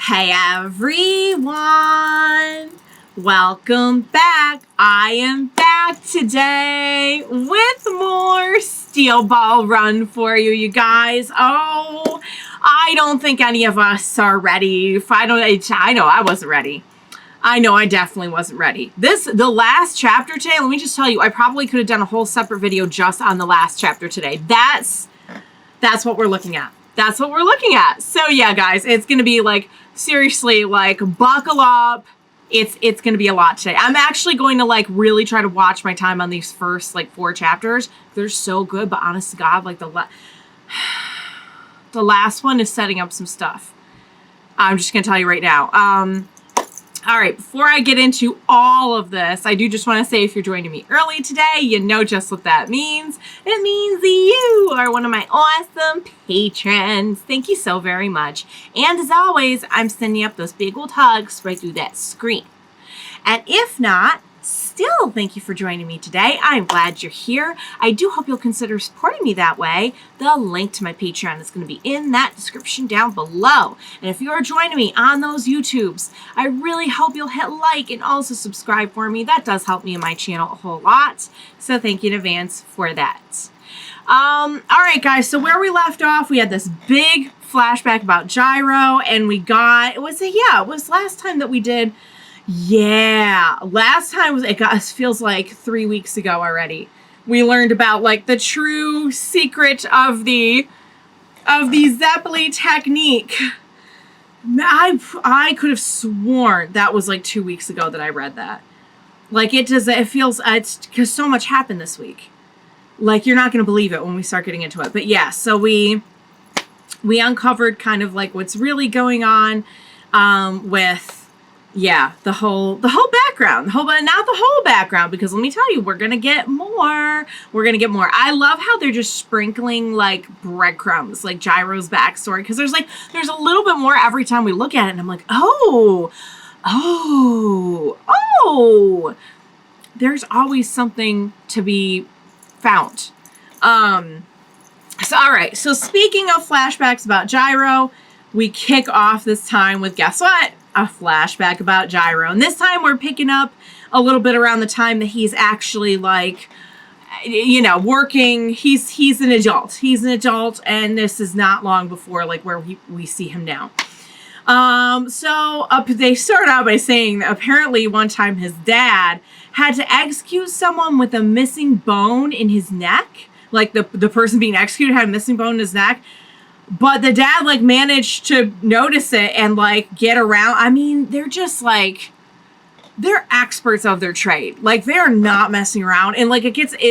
Hey everyone! Welcome back! I am back today with more Steel Ball Run for you, you guys. Oh, I don't think any of us are ready. I know I wasn't ready. I know I definitely wasn't ready. The last chapter today, let me just tell you, I probably could have done a whole separate video just on the last chapter today. That's what we're looking at. That's what we're looking at. So yeah, guys, it's going to be like, seriously, like, buckle up. It's going to be a lot today. I'm actually going to like really try to watch my time on these first like 4 chapters. They're so good, but honest to God, like the last one is setting up some stuff. I'm just going to tell you right now. All right, before I get into all of this, I do just want to say if you're joining me early today, you know just what that means. It means you are one of my awesome patrons. Thank you so very much. And as always, I'm sending up those big old hugs right through that screen. And if not, still thank you for joining me today. I'm glad you're here. I do hope you'll consider supporting me that way. The link to my Patreon is going to be in that description down below. And if you're joining me on those YouTubes, I really hope you'll hit like and also subscribe for me. That does help me and my channel a whole lot. So thank you in advance for that. All right, guys. So where we left off, we had this big flashback about Gyro, and we got, it was last time that we did. Yeah, last time feels like 3 weeks ago already. We learned about like the true secret of the Zeppeli technique. I could have sworn that was like 2 weeks ago that I read that. Like it's because so much happened this week. Like you're not gonna believe it when we start getting into it. But yeah, so we uncovered kind of like what's really going on with. Yeah, the whole background, but not the whole background, because let me tell you, we're going to get more. We're going to get more. I love how they're just sprinkling like breadcrumbs, like Gyro's backstory, because there's a little bit more every time we look at it, and I'm like, oh, there's always something to be found. So, all right. So speaking of flashbacks about Gyro, we kick off this time with, guess what? A flashback about Gyro. And this time we're picking up a little bit around the time that he's actually like, you know, working. He's an adult. He's an adult, and this is not long before like where we see him now. They start out by saying that apparently one time his dad had to execute someone with a missing bone in his neck. Like the person being executed had a missing bone in his neck. But the dad, like, managed to notice it and, like, get around. I mean, they're just, like, they're experts of their trade. Like, they're not messing around. And, like,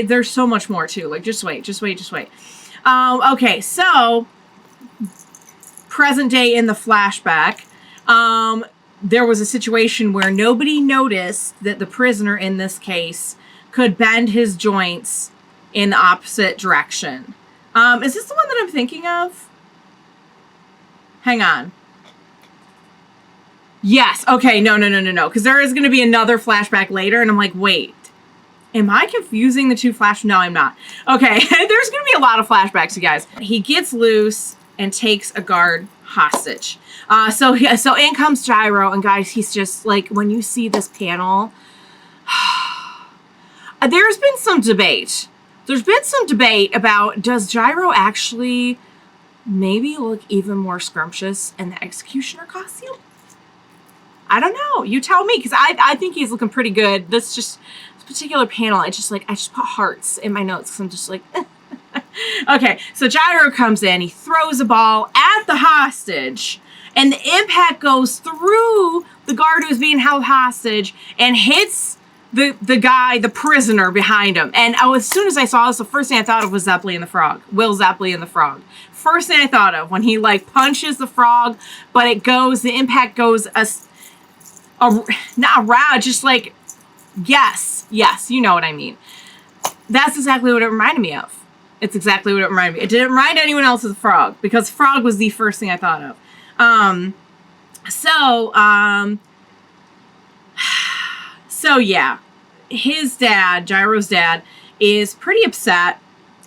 there's so much more, too. Like, just wait. Okay, so, present day in the flashback, there was a situation where nobody noticed that the prisoner in this case could bend his joints in the opposite direction. Is this the one that I'm thinking of? Hang on. Yes. Okay. No. Because there is going to be another flashback later. And I'm like, wait. Am I confusing the two flash? No, I'm not. Okay. There's going to be a lot of flashbacks, you guys. He gets loose and takes a guard hostage. So in comes Gyro. And guys, he's just like, when you see this panel, there's been some debate. There's been some debate about, does Gyro actually maybe look even more scrumptious in the executioner costume? I don't know. You tell me, because I think he's looking pretty good. This particular panel, I just put hearts in my notes because I'm just like, okay. So Gyro comes in, he throws a ball at the hostage, and the impact goes through the guard who's being held hostage and hits the guy, the prisoner behind him. And as soon as I saw this, the first thing I thought of was Zeppeli and the Frog. Will Zeppeli and the Frog. First thing I thought of when he like punches the frog, but the impact goes not around, just like, yes, you know what I mean. That's exactly what it reminded me of. It's exactly what it reminded me. It didn't remind anyone else of the frog, because frog was the first thing I thought of. So yeah, his dad, Gyro's dad, is pretty upset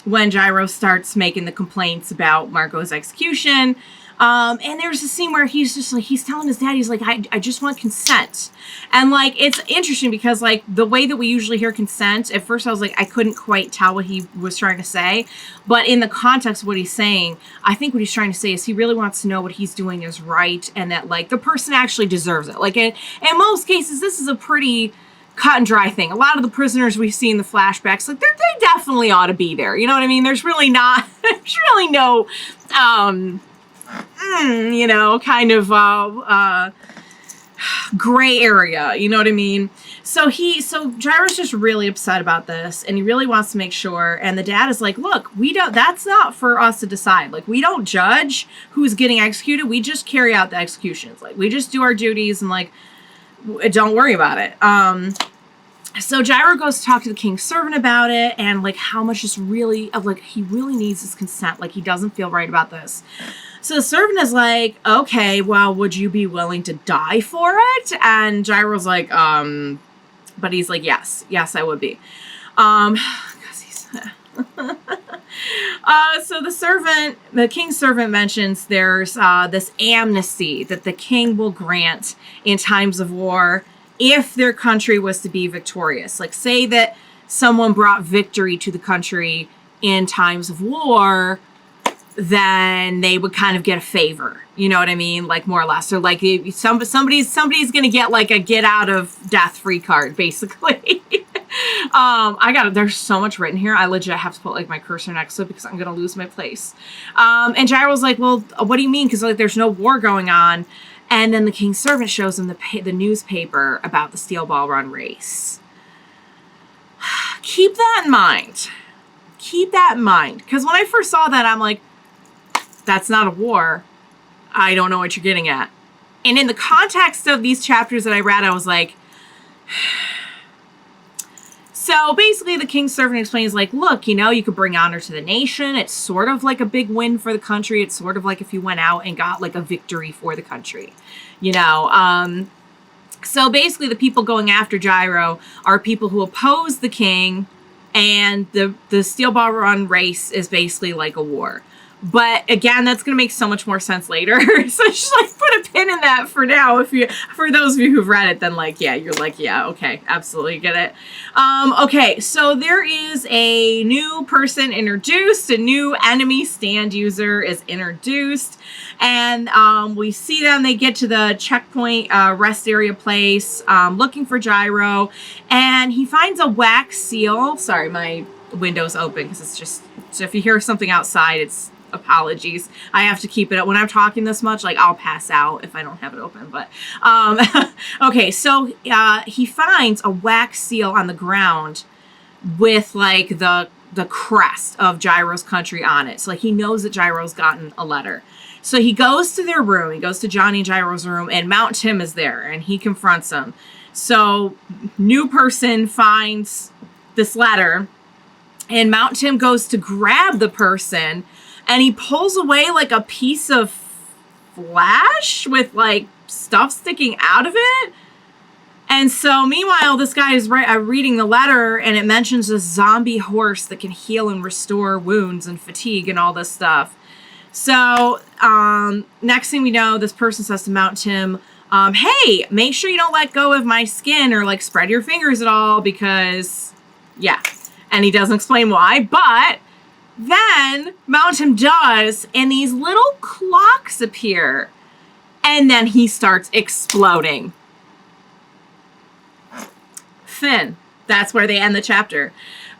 when Gyro starts making the complaints about Marco's execution. And there's a scene where he's just like, he's telling his dad, he's like, I just want consent. And like, it's interesting because like the way that we usually hear consent, at first I was like, I couldn't quite tell what he was trying to say. But in the context of what he's saying, I think what he's trying to say is he really wants to know what he's doing is right. And that like the person actually deserves it. Like in most cases, this is a pretty cut and dry thing. A lot of the prisoners we see in the flashbacks, like they definitely ought to be there. You know what I mean? There's really not, there's really no, you know, kind of gray area, you know what I mean? So Gyro's just really upset about this, and he really wants to make sure, and the dad is like, look, that's not for us to decide. Like, we don't judge who's getting executed, we just carry out the executions. Like, we just do our duties, and like, don't worry about it. So Gyro goes to talk to the king's servant about it, and like how much is really, like, he really needs his consent, like he doesn't feel right about this. So the servant is like, okay, well, would you be willing to die for it? And Gyro's like, but he's like, yes, I would be. Because he's... So the king's servant mentions there's this amnesty that the king will grant in times of war if their country was to be victorious. Like, say that someone brought victory to the country in times of war, then they would kind of get a favor. You know what I mean? Like, more or less. Or like somebody's going to get like a get out of death free card, basically. There's so much written here. I legit have to put like my cursor next to it because I'm going to lose my place. And Gyro's like, well, what do you mean? Because like there's no war going on. And then the king's servant shows him the newspaper about the Steel Ball Run race. Keep that in mind. Keep that in mind. Because when I first saw that, I'm like, that's not a war. I don't know what you're getting at. And in the context of these chapters that I read, I was like... So basically the king's servant explains like, look, you know, you could bring honor to the nation. It's sort of like a big win for the country. It's sort of like if you went out and got like a victory for the country, you know. So basically the people going after Gyro are people who oppose the king, and the Steel Ball Run race is basically like a war. But again, that's going to make so much more sense later. So just like put a pin in that for now. For those of you who've read it, then like, yeah, you're like, yeah, okay, absolutely get it. Okay, so there is a new person introduced. A new enemy stand user is introduced. And we see them. They get to the checkpoint rest area place looking for Gyro. And he finds a wax seal. Sorry, my window's open because it's just... So if you hear something outside, it's... apologies. I have to keep it up. When I'm talking this much, like, I'll pass out if I don't have it open. But, okay, so he finds a wax seal on the ground with, like, the crest of Gyro's country on it. So, like, he knows that Gyro's gotten a letter. So he goes to their room. He goes to Johnny and Gyro's room, and Mount Tim is there, and he confronts him. So, new person finds this letter, and Mount Tim goes to grab the person, and he pulls away like a piece of flash with like stuff sticking out of it. And so meanwhile, this guy is reading the letter, and it mentions a zombie horse that can heal and restore wounds and fatigue and all this stuff. So next thing we know, this person says to Mount Tim, hey, make sure you don't let go of my skin or like spread your fingers at all because, yeah. And he doesn't explain why, but then Mount Tim does, and these little clocks appear, and then he starts exploding. Finn. That's where they end the chapter.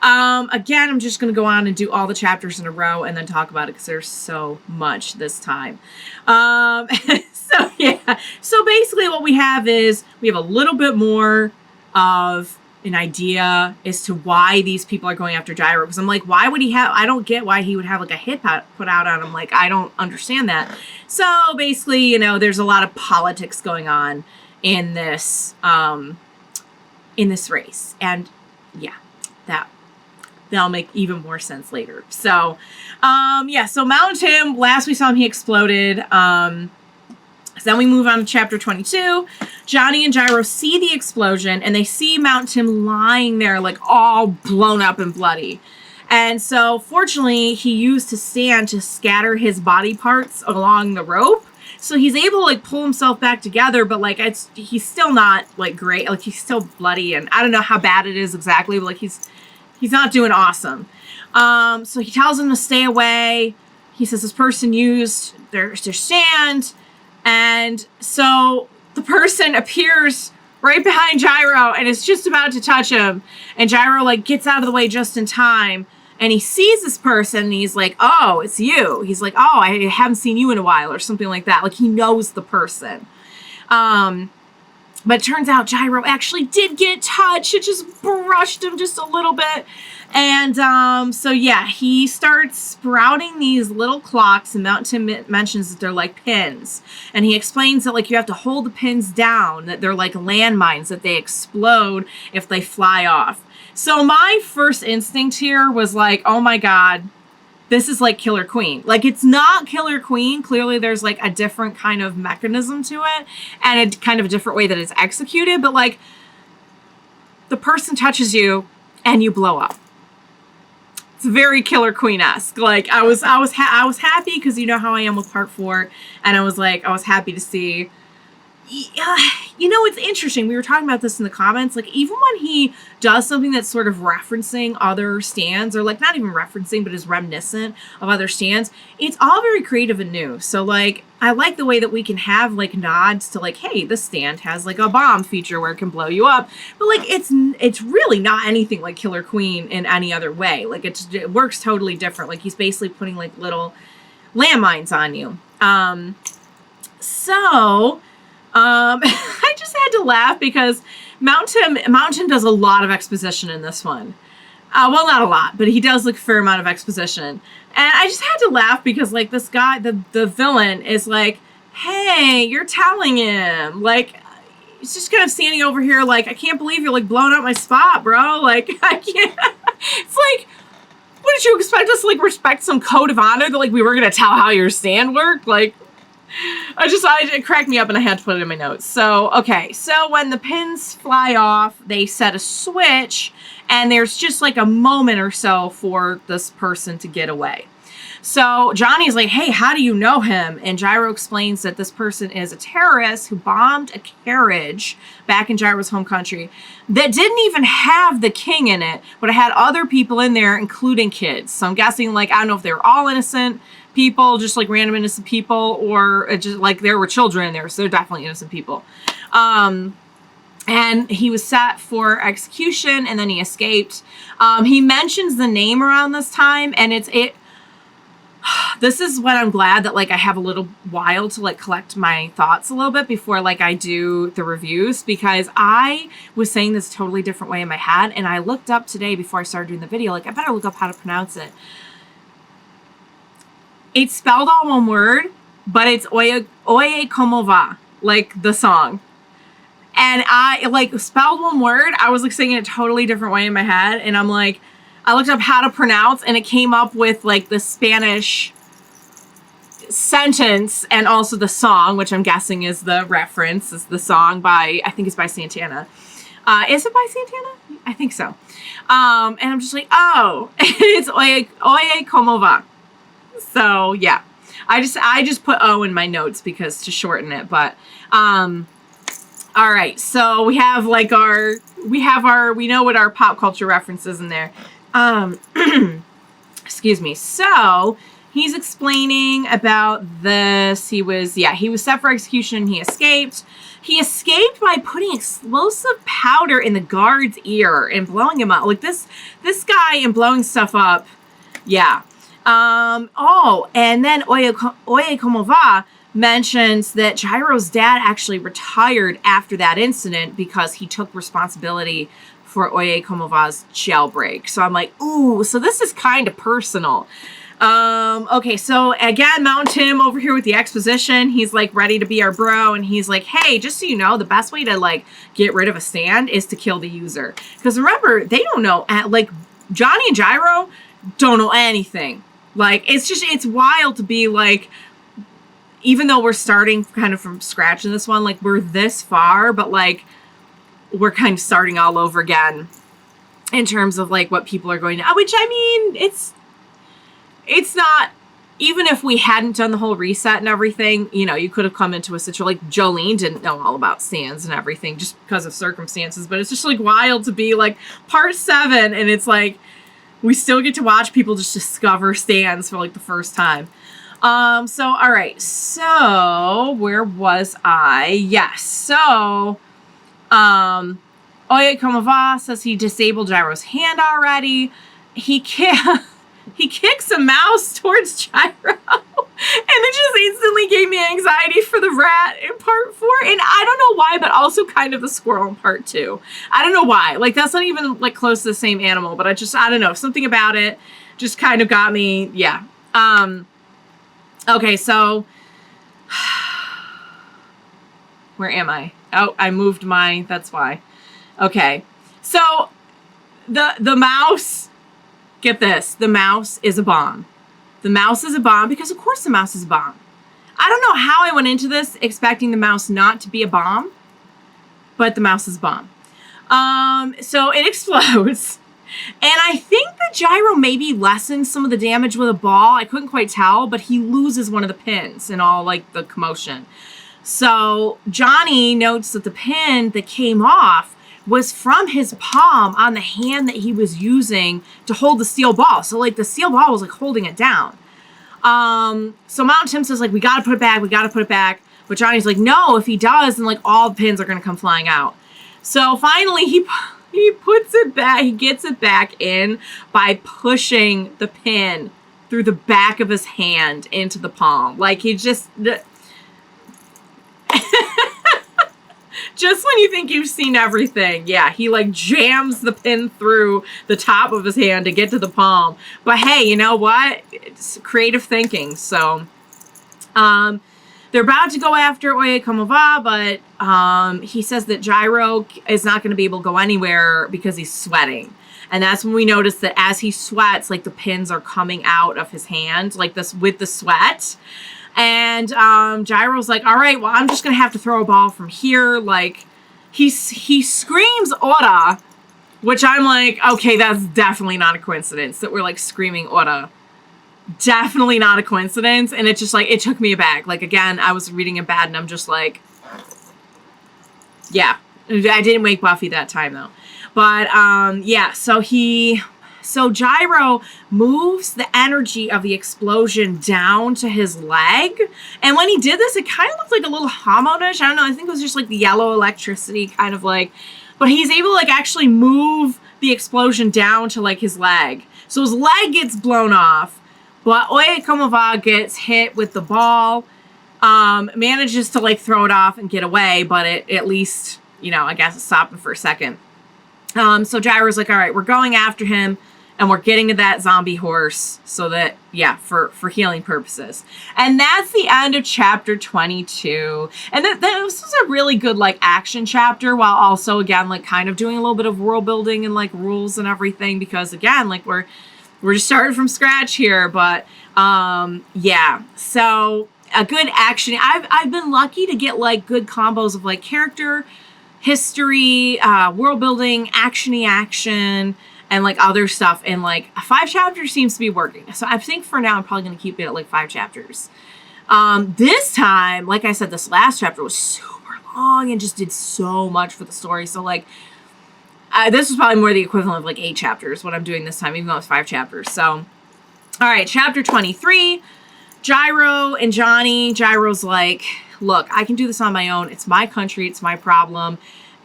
Again, I'm just going to go on and do all the chapters in a row and then talk about it because there's so much this time. So, yeah. So, basically what we have is we have a little bit more of an idea as to why these people are going after Gyro. Because I'm like, why would he have... I don't get why he would have, like, a hit put out on him. Like, I don't understand that. So, basically, you know, there's a lot of politics going on in this race. And, yeah, that'll make even more sense later. So, yeah, so Mount Tim, last we saw him, he exploded. So then we move on to chapter 22. Johnny and Gyro see the explosion, and they see Mount Tim lying there, like, all blown up and bloody. And so fortunately he used his stand to scatter his body parts along the rope. So he's able to like pull himself back together, but like he's still not like great. Like he's still bloody, and I don't know how bad it is exactly, but like he's not doing awesome. So he tells him to stay away. He says this person used their stand, and so the person appears right behind Gyro and is just about to touch him, and Gyro like gets out of the way just in time. And he sees this person, and he's like, oh, it's you. He's like, oh, I haven't seen you in a while, or something like that. Like, he knows the person. But it turns out Gyro actually did get touched. It just brushed him just a little bit. And so, yeah, he starts sprouting these little clocks, and Mountain mentions that they're like pins. And he explains that, like, you have to hold the pins down, that they're like landmines, that they explode if they fly off. So my first instinct here was like, oh my God, this is like Killer Queen. Like, it's not Killer Queen. Clearly there's like a different kind of mechanism to it and a kind of a different way that it's executed. But like, the person touches you and you blow up. It's very Killer Queen-esque. Like, I was happy because you know how I am with part 4. And I was happy to see. You know, it's interesting. We were talking about this in the comments. Like, even when he does something that's sort of referencing other stands, or like not even referencing, but is reminiscent of other stands, it's all very creative and new. So like, I like the way that we can have like nods to like, hey, this stand has like a bomb feature where it can blow you up. But like, it's really not anything like Killer Queen in any other way. Like, it works totally different. Like, he's basically putting like little landmines on you. I just had to laugh because Mountain does a lot of exposition in this one. Well, not a lot, but he does like a fair amount of exposition. And I just had to laugh because like this guy, the villain is like, hey, you're telling him. Like, he's just kind of standing over here like, I can't believe you're like blowing up my spot, bro. Like, I can't. It's like, what did you expect us to like respect some code of honor that like we were going to tell how your stand worked? Like, it cracked me up and I had to put it in my notes. So, okay. So when the pins fly off, they set a switch and there's just like a moment or so for this person to get away. So Johnny's like, hey, how do you know him? And Gyro explains that this person is a terrorist who bombed a carriage back in Gyro's home country that didn't even have the king in it, but it had other people in there, including kids. So I'm guessing, like, I don't know if they were all innocent people, just like random innocent people, or just like there were children in there, so they're definitely innocent people. And he was set for execution, and then he escaped. He mentions the name around this time, and this is when I'm glad that like I have a little while to like collect my thoughts a little bit before like I do the reviews, because I was saying this a totally different way in my head, and I looked up today before I started doing the video, like I better look up how to pronounce it. It's spelled all one word, but it's Oyecomova, like the song. And I like spelled one word. I was like saying it a totally different way in my head, and I'm like, I looked up how to pronounce, and it came up with like the Spanish sentence and also the song, which I'm guessing is the reference, is the song by, I think it's by Santana. Is it by Santana? I think so. And I'm just like, oh, it's Oyecomova. So yeah, I just put O in my notes because to shorten it, but, all right. So we have like we know what our pop culture reference is in there. Excuse me. So he's explaining about this. He was set for execution. He escaped. He escaped by putting explosive powder in the guard's ear and blowing him up. Like this guy and blowing stuff up. Yeah. And then Oyecomova mentions that Gyro's dad actually retired after that incident because he took responsibility for Oyecomova's jailbreak. So I'm like, ooh, so this is kind of personal. Okay, so again, Mountain Tim over here with the exposition. He's like ready to be our bro, and he's like, hey, just so you know, the best way to like get rid of a stand is to kill the user. Because remember, they don't know, like Johnny and Gyro don't know anything. Like, it's wild to be like, even though we're starting kind of from scratch in this one, like we're this far, but like we're kind of starting all over again in terms of like what people are going to, which I mean, it's not, even if we hadn't done the whole reset and everything, you know, you could have come into a situation like Jolene didn't know all about stands and everything just because of circumstances, but it's just like wild to be like part 7 and it's like we still get to watch people just discover stands for like the first time. So all right, so where was I? Yes, so Oyecomova says he disabled Gyro's hand already. He kicks a mouse towards Gyro. And it just instantly gave me anxiety for the rat in part 4. And I don't know why, but also kind of the squirrel in part 2. I don't know why. Like, that's not even, like, close to the same animal. But I don't know. Something about it just kind of got me. Yeah. Okay, so. Where am I? Oh, I moved my. That's why. Okay. So, the mouse. Get this. The mouse is a bomb. The mouse is a bomb because, of course, the mouse is a bomb. I don't know how I went into this expecting the mouse not to be a bomb, but the mouse is a bomb. So it explodes. And I think that Gyro maybe lessens some of the damage with a ball. I couldn't quite tell, but he loses one of the pins in all, like, the commotion. So Johnny notes that the pin that came off was from his palm on the hand that he was using to hold the steel ball. So, like, the steel ball was, like, holding it down. So Mountain Tim says, like, we gotta put it back, we gotta put it back. But Johnny's like, no, if he does, then, like, all the pins are gonna come flying out. So finally, he puts it back, he gets it back in by pushing the pin through the back of his hand into the palm. Like, he just... Just when you think you've seen everything, yeah, he like jams the pin through the top of his hand to get to the palm. But hey, you know what? It's creative thinking. So, they're about to go after Oyecomova, but he says that Gyro is not going to be able to go anywhere because he's sweating. And that's when we notice that as he sweats, like the pins are coming out of his hand, like this with the sweat. And Gyro's like, all right, well, I'm just going to have to throw a ball from here. Like, he screams Ora, which I'm like, okay, that's definitely not a coincidence that we're, like, screaming Ora. Definitely not a coincidence. And it just, like, it took me aback. Like, again, I was reading it bad, and I'm just like, yeah. I didn't wake Buffy that time, though. But, yeah, So Gyro moves the energy of the explosion down to his leg. And when he did this, it kind of looked like a little homonish. I don't know. I think it was just like the yellow electricity kind of like. But he's able to like actually move the explosion down to like his leg. So his leg gets blown off. But Oyecomova gets hit with the ball. Manages to like throw it off and get away. But it at least, you know, I guess it stopped him for a second. So Gyro's like, all right, we're going after him. And we're getting to that zombie horse so that, yeah, for healing purposes. And that's the end of chapter 22. And this was a really good, like, action chapter while also, again, like, kind of doing a little bit of world building and, like, rules and everything. Because, again, like, we're just starting from scratch here. But, yeah. So, a good action. I've been lucky to get, like, good combos of, like, character, history, world building, action-y action, and like other stuff, and like 5 chapters seems to be working. So I think for now I'm probably going to keep it at like 5 chapters. This time, like I said, this last chapter was super long and just did so much for the story. So like this was probably more the equivalent of like 8 chapters what I'm doing this time, even though it's 5 chapters. So all right, chapter 23, Gyro and Johnny. Gyro's like, look, I can do this on my own. It's my country, it's my problem.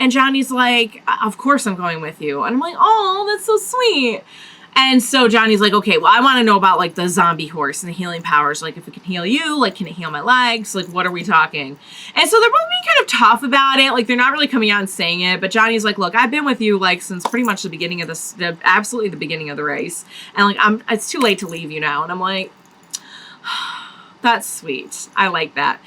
And Johnny's like, of course I'm going with you. And I'm like, oh, that's so sweet. And so Johnny's like, okay, well, I want to know about, like, the zombie horse and the healing powers. Like, if it can heal you, like, can it heal my legs? Like, what are we talking? And so they're both being kind of tough about it. Like, they're not really coming out and saying it. But Johnny's like, look, I've been with you, like, since pretty much the beginning of this, absolutely the beginning of the race. And, like, it's too late to leave you now. And I'm like... That's sweet. I like that.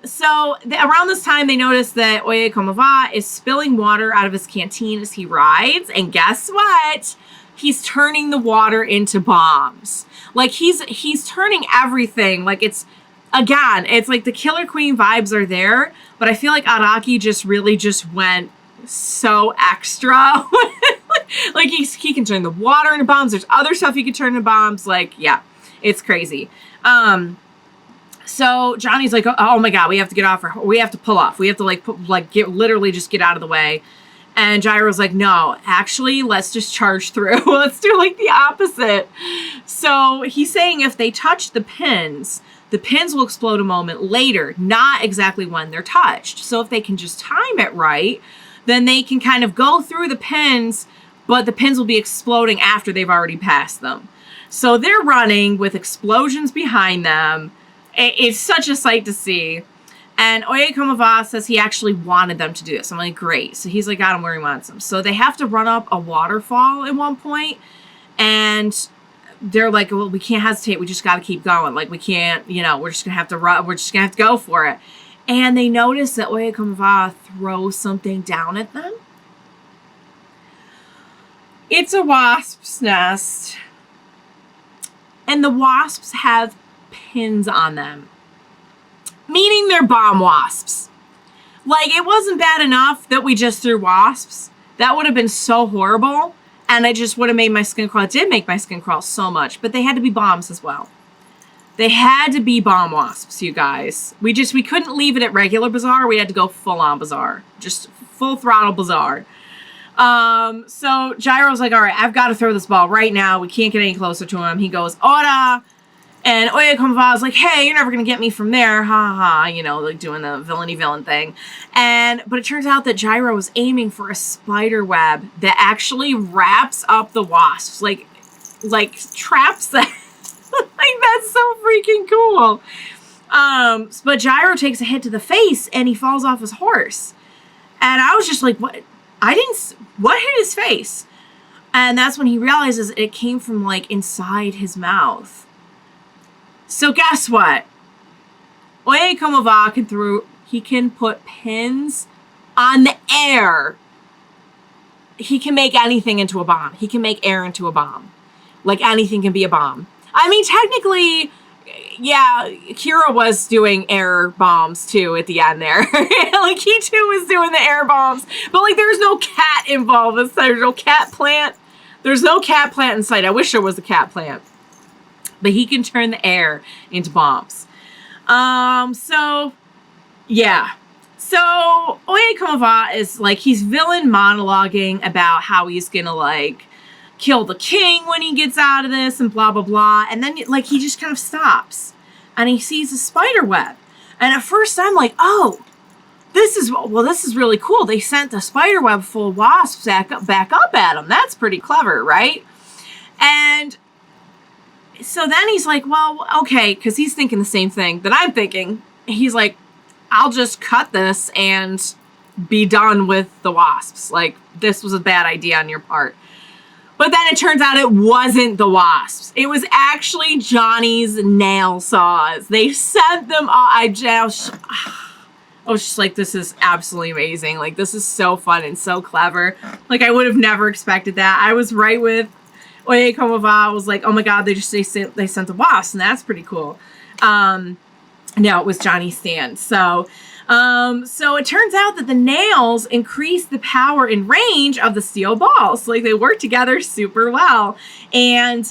So around this time, they notice that Oyecomova is spilling water out of his canteen as he rides. And guess what? He's turning the water into bombs. Like, he's turning everything. Like, it's like the Killer Queen vibes are there. But I feel like Araki just really just went so extra with like Like, he can turn the water into bombs. There's other stuff he can turn into bombs. Like, yeah, it's crazy. So Johnny's like, oh my God, we have to get off. We have to pull off. We have to literally just get out of the way. And Gyro's like, no, actually, let's just charge through. Let's do like the opposite. So he's saying if they touch the pins will explode a moment later, not exactly when they're touched. So if they can just time it right, then they can kind of go through the pins, but the pins will be exploding after they've already passed them. So they're running with explosions behind them. It's such a sight to see. And Oyecomova says he actually wanted them to do this. I'm like, great. So he's like, got him where he wants them. So they have to run up a waterfall at one point, and they're like, well, we can't hesitate. We just got to keep going. Like, we can't, we're just going to have to run. We're just going to have to go for it. And they notice that Oyecomova throws something down at them. It's a wasp's nest. And the wasps have pins on them, meaning they're bomb wasps. Like, it wasn't bad enough that we just threw wasps. That would have been so horrible, and it just would have made my skin crawl. It did make my skin crawl so much, but they had to be bombs as well. They had to be bomb wasps, you guys. We couldn't leave it at regular Bazaar. We had to go full on Bazaar, just full throttle Bazaar. So Gyro's like, all right, I've got to throw this ball right now. We can't get any closer to him. He goes, ora! And Oyecomova's like, hey, you're never going to get me from there. Ha ha, like doing the villain thing. But it turns out that Gyro was aiming for a spider web that actually wraps up the wasps. Like traps them. Like, that's so freaking cool. But Gyro takes a hit to the face and he falls off his horse. And I was just like, what? What hit his face? And that's when he realizes it came from like inside his mouth. So guess what? Oyecomova he can put pins on the air. He can make anything into a bomb. He can make air into a bomb. Like, anything can be a bomb. I mean, technically, yeah, Kira was doing air bombs too at the end there. Like, he too was doing the air bombs. But like, there's no cat involved. There's no cat plant. There's no cat plant in sight. I wish there was a cat plant. But he can turn the air into bombs. So, yeah. So, Oyecomova is, like, he's villain monologuing about how he's gonna, like, kill the king when he gets out of this and blah, blah, blah. And then, like, he just kind of stops. And he sees a spider web. And at first I'm like, oh, this is really cool. They sent the spider web full of wasps back up at him. That's pretty clever, right? And so then he's like, well, okay, because he's thinking the same thing that I'm thinking. He's like, I'll just cut this and be done with the wasps. Like, this was a bad idea on your part. But then it turns out it wasn't the wasps. It was actually Johnny's nail saws. They sent them all. I was just like, this is absolutely amazing. Like, this is so fun and so clever. Like, I would have never expected that. I was right with Oyecomova. Was like, oh my God, they sent the wasps, and that's pretty cool. No, it was Johnny's stand. So it turns out that the nails increase the power and range of the steel balls. Like, they work together super well. And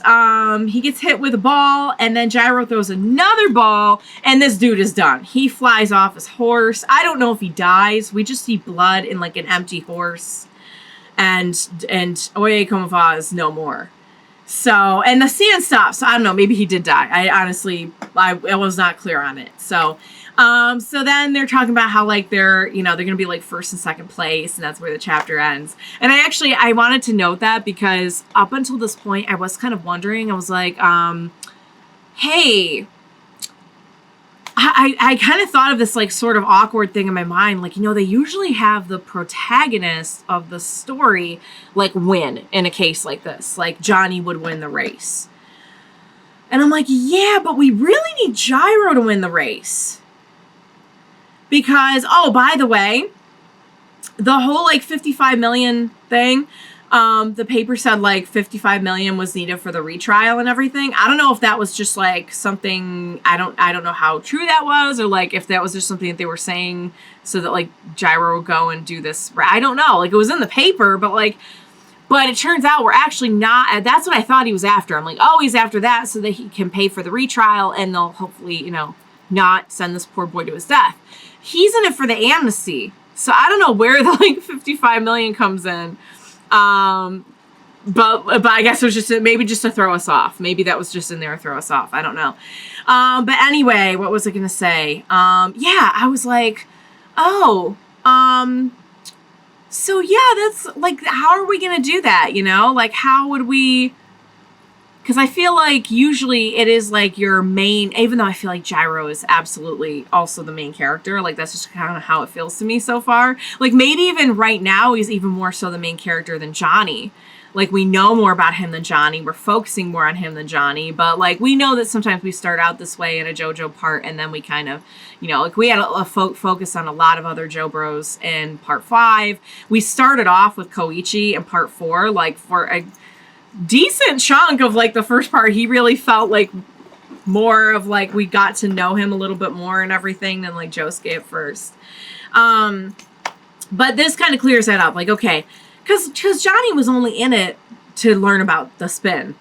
he gets hit with a ball, and then Gyro throws another ball, and this dude is done. He flies off his horse. I don't know if he dies. We just see blood in like an empty horse. And Oyecomova is no more. So, and the sand stops. So I don't know, maybe he did die. I was not clear on it. So then they're talking about how, like, they're going to be like first and second place, and that's where the chapter ends. And I wanted to note that because up until this point, I was kind of wondering, I was like, hey, I kind of thought of this like sort of awkward thing in my mind. Like, they usually have the protagonist of the story like win in a case like this. Like, Johnny would win the race. And I'm like, yeah, but we really need Gyro to win the race. Because, oh, by the way, the whole like 55 million thing, the paper said like 55 million was needed for the retrial and everything. I don't know if that was just like something, I don't know how true that was, or like if that was just something that they were saying so that like Gyro would go and do this. I don't know. Like, it was in the paper, but like, But it turns out we're actually not. That's what I thought he was after. I'm like, oh, he's after that so that he can pay for the retrial and they'll hopefully, you know, not send this poor boy to his death. He's in it for the amnesty. So I don't know where the like 55 million comes in. But I guess it was just maybe just to throw us off. Maybe that was just in there to throw us off. I don't know. But anyway, what was I going to say? Yeah, I was like, oh, so yeah, that's like, how are we going to do that? You know, like how would we, because I feel like usually it is like your main, even though I feel like Gyro is absolutely also the main character. Like that's just kind of how it feels to me so far. Like maybe even right now, he's even more so the main character than Johnny. Like we know more about him than Johnny. We're focusing more on him than Johnny. But like we know that sometimes we start out this way in a JoJo part and then we kind of, you know, like we had a focus on a lot of other JoBros in part 5. We started off with Koichi in part 4, like for a decent chunk of like the first part. He really felt like more of like we got to know him a little bit more and everything than like Josuke at first. But this kind of clears that up. Like, okay, because Johnny was only in it to learn about the spin.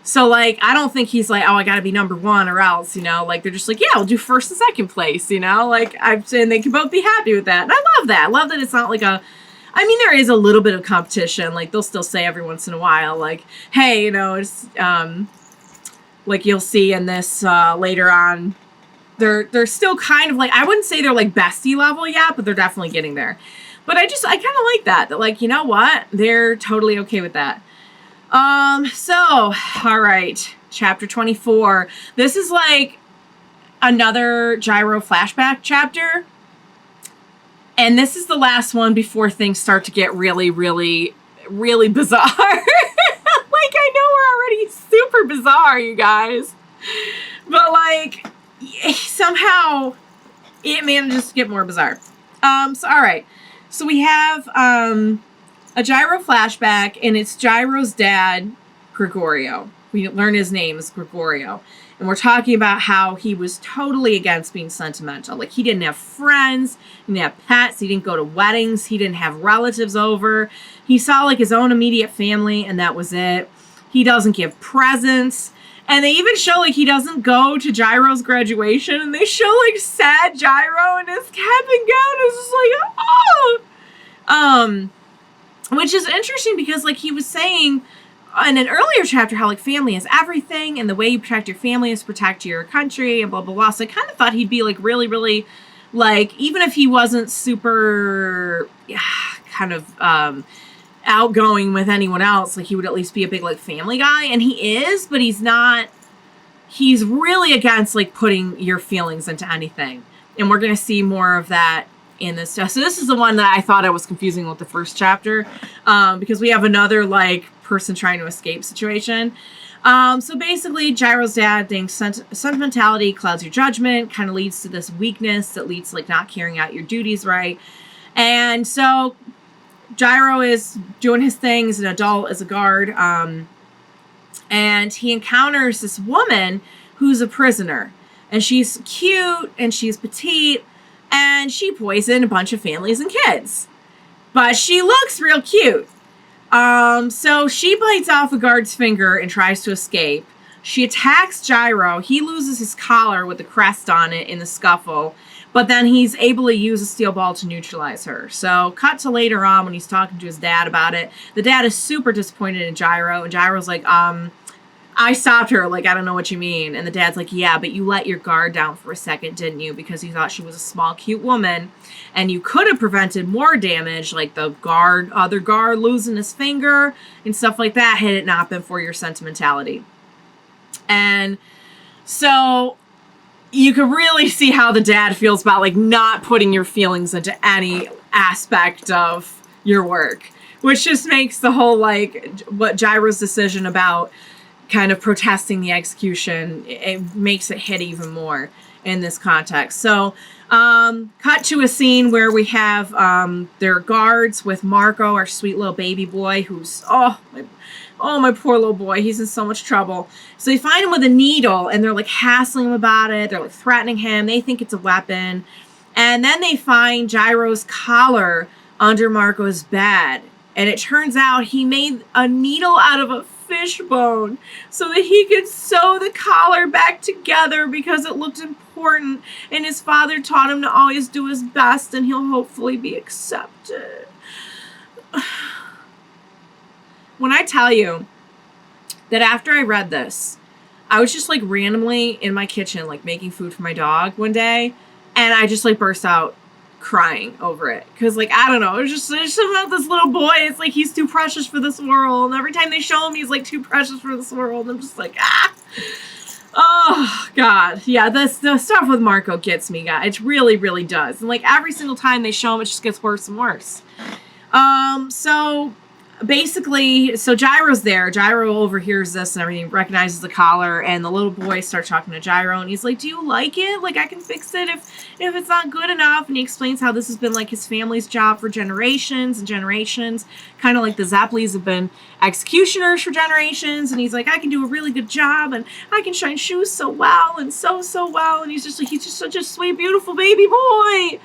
So, like, I don't think he's like, oh, I got to be number 1 or else, you know? Like, they're just like, yeah, we'll do first and second place, you know? Like, and they can both be happy with that. And I love that. I love that it's not like a, I mean, there is a little bit of competition. Like, they'll still say every once in a while, like, hey, you know, it's, like, you'll see in this later on, they're still kind of like, I wouldn't say they're like bestie level yet, but they're definitely getting there. But I kind of like that, like, you know what? They're totally okay with that. So, all right, chapter 24. This is like another Gyro flashback chapter. And this is the last one before things start to get really, really, really bizarre. Like, I know we're already super bizarre, you guys. But, like, somehow it manages to get more bizarre. So, all right. So we have a Gyro flashback, and it's Gyro's dad, Gregorio. We learn his name is Gregorio. And we're talking about how he was totally against being sentimental. Like, he didn't have friends, he didn't have pets, he didn't go to weddings, he didn't have relatives over. He saw, like, his own immediate family, and that was it. He doesn't give presents. And they even show, like, he doesn't go to Gyro's graduation. And they show, like, sad Gyro in his cap and gown. It's just like, oh! Which is interesting because, like, he was saying in an earlier chapter how, like, family is everything. And the way you protect your family is protect your country and blah, blah, blah. So I kind of thought he'd be, like, really, really, like, even if he wasn't super, kind of, outgoing with anyone else, like he would at least be a big like family guy, and he is, but he's not, he's really against like putting your feelings into anything, and we're gonna see more of that in this stuff. So this is the one that I thought I was confusing with the first chapter, because we have another like person trying to escape situation. So basically Gyro's dad thinks sentimentality clouds your judgment, kind of leads to this weakness that leads to like not carrying out your duties right. And so Gyro is doing his thing as an adult, as a guard, and he encounters this woman who's a prisoner. And she's cute, and she's petite, and she poisoned a bunch of families and kids. But she looks real cute. So she bites off a guard's finger and tries to escape. She attacks Gyro. He loses his collar with the crest on it in the scuffle. But then he's able to use a steel ball to neutralize her. So cut to later on when he's talking to his dad about it. The dad is super disappointed in Gyro. And Gyro's like, I stopped her. Like, I don't know what you mean. And the dad's like, yeah, but you let your guard down for a second, didn't you? Because you thought she was a small, cute woman. And you could have prevented more damage, like the other guard losing his finger and stuff like that, had it not been for your sentimentality. And so you can really see how the dad feels about like not putting your feelings into any aspect of your work, which just makes the whole like what Gyro's decision about kind of protesting the execution, it makes it hit even more in this context. So cut to a scene where we have their guards with Marco, our sweet little baby boy, who's my poor little boy. He's in so much trouble. So they find him with a needle, and they're like hassling him about it. They're like threatening him. They think it's a weapon. And then they find Gyro's collar under Marco's bed. And it turns out he made a needle out of a fish bone so that he could sew the collar back together because it looked important. And his father taught him to always do his best and he'll hopefully be accepted. When I tell you that after I read this, I was just like randomly in my kitchen, like making food for my dog one day, and I just like burst out crying over it. Cause like, I don't know, it's just something about this little boy. It's like, he's too precious for this world. And every time they show him, he's like too precious for this world. I'm just like, oh God. Yeah. The stuff with Marco gets me, guys. It really, really does. And like every single time they show him, it just gets worse and worse. So basically, so Gyro's there. Gyro overhears this and everything, recognizes the collar, and the little boy starts talking to Gyro, and he's like, do you like it? Like, I can fix it if it's not good enough. And he explains how this has been like his family's job for generations and generations, kind of like the Zeppelis have been executioners for generations. And he's like, I can do a really good job, and I can shine shoes so well and so well. And he's just such a sweet, beautiful baby boy.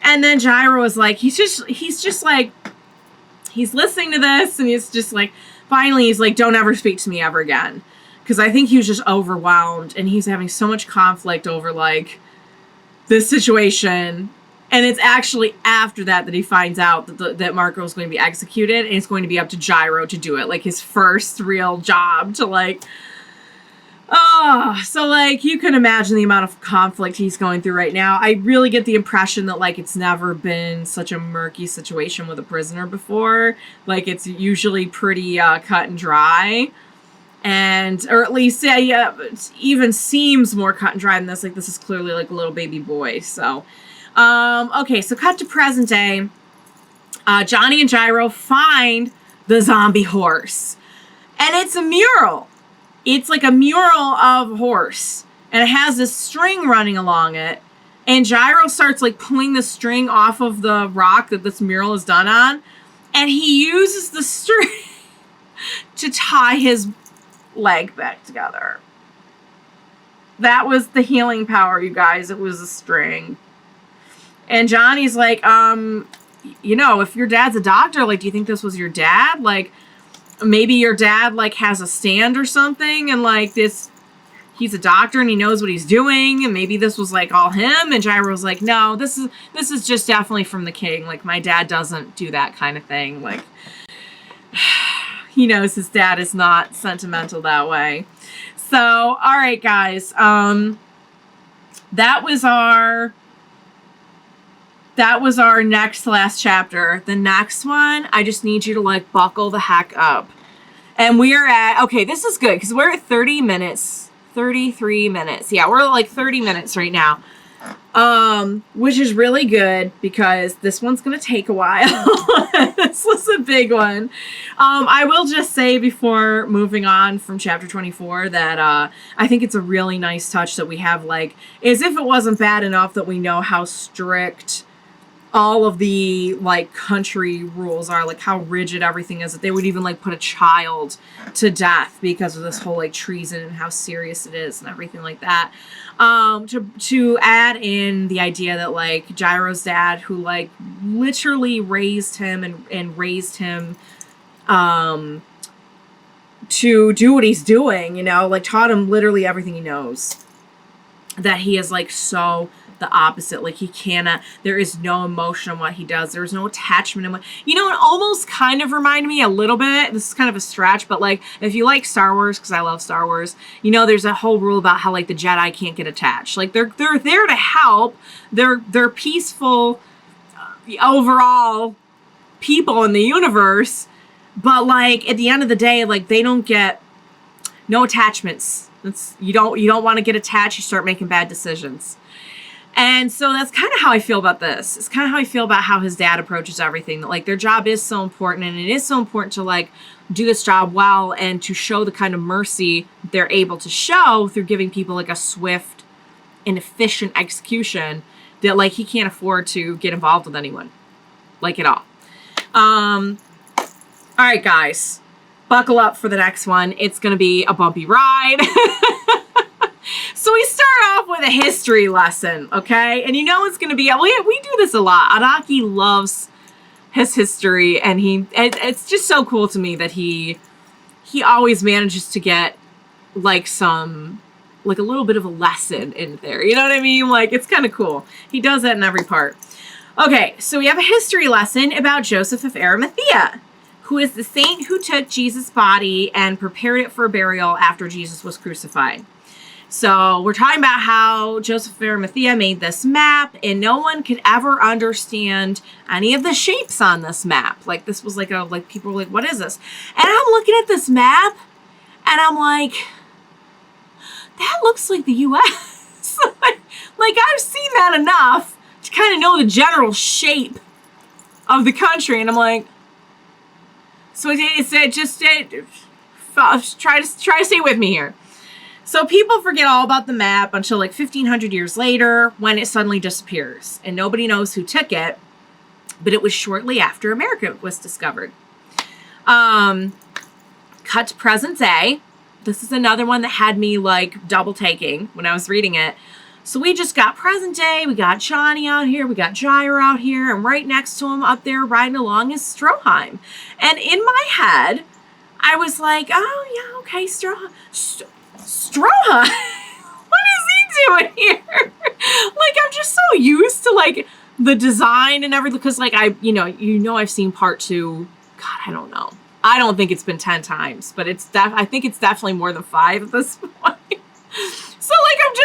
And then Gyro is like, he's just like, he's listening to this, and he's just like, finally, he's like, don't ever speak to me ever again. Because I think he was just overwhelmed, and he's having so much conflict over, like, this situation. And it's actually after that he finds out that Marco is going to be executed, and it's going to be up to Gyro to do it. Like, his first real job to, like... Oh, so, like, you can imagine the amount of conflict he's going through right now. I really get the impression that, like, it's never been such a murky situation with a prisoner before. Like, it's usually pretty cut and dry. And, or at least, yeah, it even seems more cut and dry than this. Like, this is clearly, like, a little baby boy. So, okay, so cut to present day. Johnny and Gyro find the zombie horse. And it's a mural. It's like a mural of a horse, and it has this string running along it, and Gyro starts like pulling the string off of the rock that this mural is done on, and he uses the string to tie his leg back together. That was the healing power, you guys. It was a string. And Johnny's like, you know, if your dad's a doctor, like, do you think this was your dad? Like, maybe your dad, like, has a stand or something, and, like, he's a doctor and he knows what he's doing, and maybe this was, like, all him. And Gyro's like, no, this is just definitely from the king. Like, my dad doesn't do that kind of thing. Like, he knows his dad is not sentimental that way. So, all right, guys. That was our last chapter. The next one, I just need you to, like, buckle the heck up. And we're at, okay, this is good, because we're at 30 minutes, 33 minutes. Yeah, we're at, like, 30 minutes right now. Which is really good, because this one's going to take a while. This was a big one. I will just say before moving on from chapter 24 that I think it's a really nice touch that we have, like, as if it wasn't bad enough that we know how strict all of the, like, country rules are, like, how rigid everything is, that they would even, like, put a child to death because of this whole, like, treason and how serious it is and everything like that. To add in the idea that, like, Gyro's dad, who, like, literally raised him and raised him to do what he's doing, you know, like, taught him literally everything he knows, that he is, like, so the opposite. Like, he cannot, there is no emotion in what he does. There's no attachment in what, you know, it almost kind of reminded me a little bit, this is kind of a stretch, but, like, if you like Star Wars, because I love Star Wars, you know, there's a whole rule about how, like, the Jedi can't get attached. Like, they're there to help. They're peaceful, overall people in the universe, but, like, at the end of the day, like, they don't get no attachments. You don't want to get attached. You start making bad decisions. And so that's kind of how I feel about this. It's kind of how I feel about how his dad approaches everything. That, like, their job is so important, and it is so important to, like, do this job well and to show the kind of mercy they're able to show through giving people, like, a swift and efficient execution that, like, he can't afford to get involved with anyone, like, at all. All right, guys, buckle up for the next one. It's going to be a bumpy ride. So we start off with a history lesson, okay? And you know it's going to be, we do this a lot. Araki loves his history, and it's just so cool to me that he always manages to get like a little bit of a lesson in there. You know what I mean? Like, it's kind of cool. He does that in every part. Okay, so we have a history lesson about Joseph of Arimathea, who is the saint who took Jesus' body and prepared it for burial after Jesus was crucified. So we're talking about how Joseph of Arimathea made this map, and no one could ever understand any of the shapes on this map. Like, this was like people were like, what is this? And I'm looking at this map, and I'm like, that looks like the U.S. like, I've seen that enough to kind of know the general shape of the country, and I'm like, so try to stay with me here. So people forget all about the map until like 1500 years later, when it suddenly disappears, and nobody knows who took it, but it was shortly after America was discovered. Cut to present day. This is another one that had me like double taking when I was reading it. So we just got present day. We got Johnny out here. We got Gyro out here. And right next to him up there riding along is Stroheim. And in my head, I was like, oh, yeah, okay, Stroheim. Stroheim? What is he doing here? Like, I'm just so used to, like, the design and everything. Because, like, I've seen part 2. God, I don't know. I don't think it's been 10 times. But I think it's definitely more than 5 at this point. So, like, I'm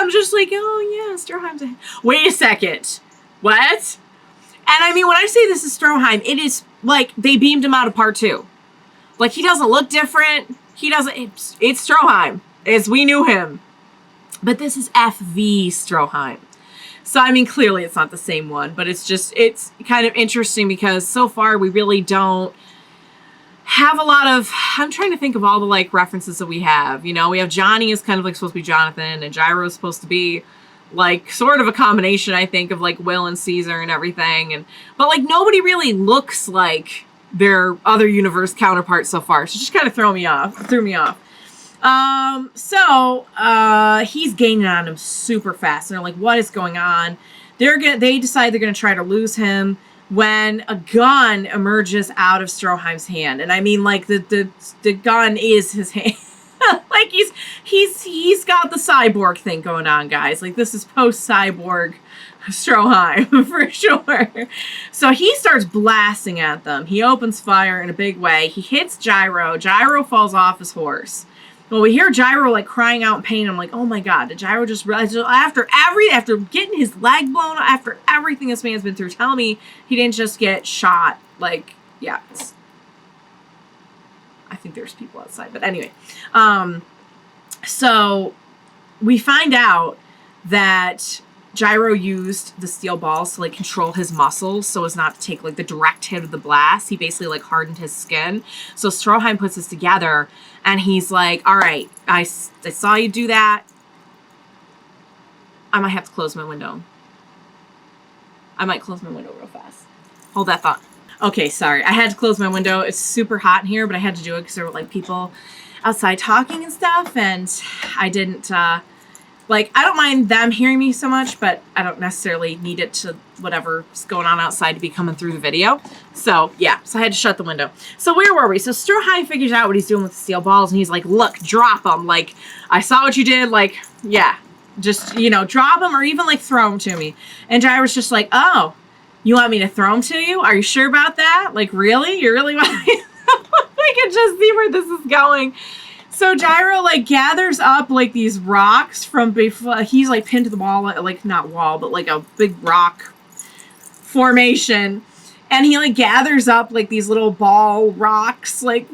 just like, oh, yeah, Stroheim's a... Wait a second. What? And, I mean, when I say this is Stroheim, it is, like, they beamed him out of part 2. Like, he doesn't look different. He doesn't... It's Stroheim, as we knew him. But this is FV Stroheim. So, I mean, clearly it's not the same one. But it's kind of interesting because so far we really don't have a lot of... I'm trying to think of all the, like, references that we have. You know, we have Johnny is kind of, like, supposed to be Jonathan. And Gyro is supposed to be, like, sort of a combination, I think, of, like, Will and Caesar and everything. But, like, nobody really looks like their other universe counterparts so far. So, just kind of threw me off. He's gaining on him super fast. And they're like, what is going on? They decide they're going to try to lose him when a gun emerges out of Stroheim's hand. And I mean, like, the gun is his hand. Like, he's got the cyborg thing going on, guys. Like, this is post-cyborg Stroheim, for sure. So he starts blasting at them. He opens fire in a big way. He hits Gyro. Gyro falls off his horse. Well, we hear Gyro, like, crying out in pain. I'm like, oh my god, did Gyro just realize, after getting his leg blown, after everything this man's been through, tell me he didn't just get shot. Like, yeah. I think there's people outside, but anyway. So we find out that Gyro used the steel balls to, like, control his muscles so as not to take, like, the direct hit of the blast. He basically, like, hardened his skin. So Stroheim puts this together, and he's like, all right, I saw you do that. I might have to close my window. I might close my window real fast. Hold that thought. Okay, sorry. I had to close my window. It's super hot in here, but I had to do it because there were, like, people outside talking and stuff, and I didn't... Like, I don't mind them hearing me so much, but I don't necessarily need it to whatever's going on outside to be coming through the video. So, yeah. So I had to shut the window. So where were we? So Stroheim figures out what he's doing with the steel balls, and he's like, look, drop them. Like, I saw what you did. Like, yeah. Just, drop them or even, like, throw them to me. And Gyro's just like, oh, you want me to throw them to you? Are you sure about that? Like, really? You really want me? I can just see where this is going. So Gyro, like, gathers up, like, these rocks from before. He's, like, pinned to the wall, like, not wall, but, like, a big rock formation. And he, like, gathers up, like, these little ball rocks, like,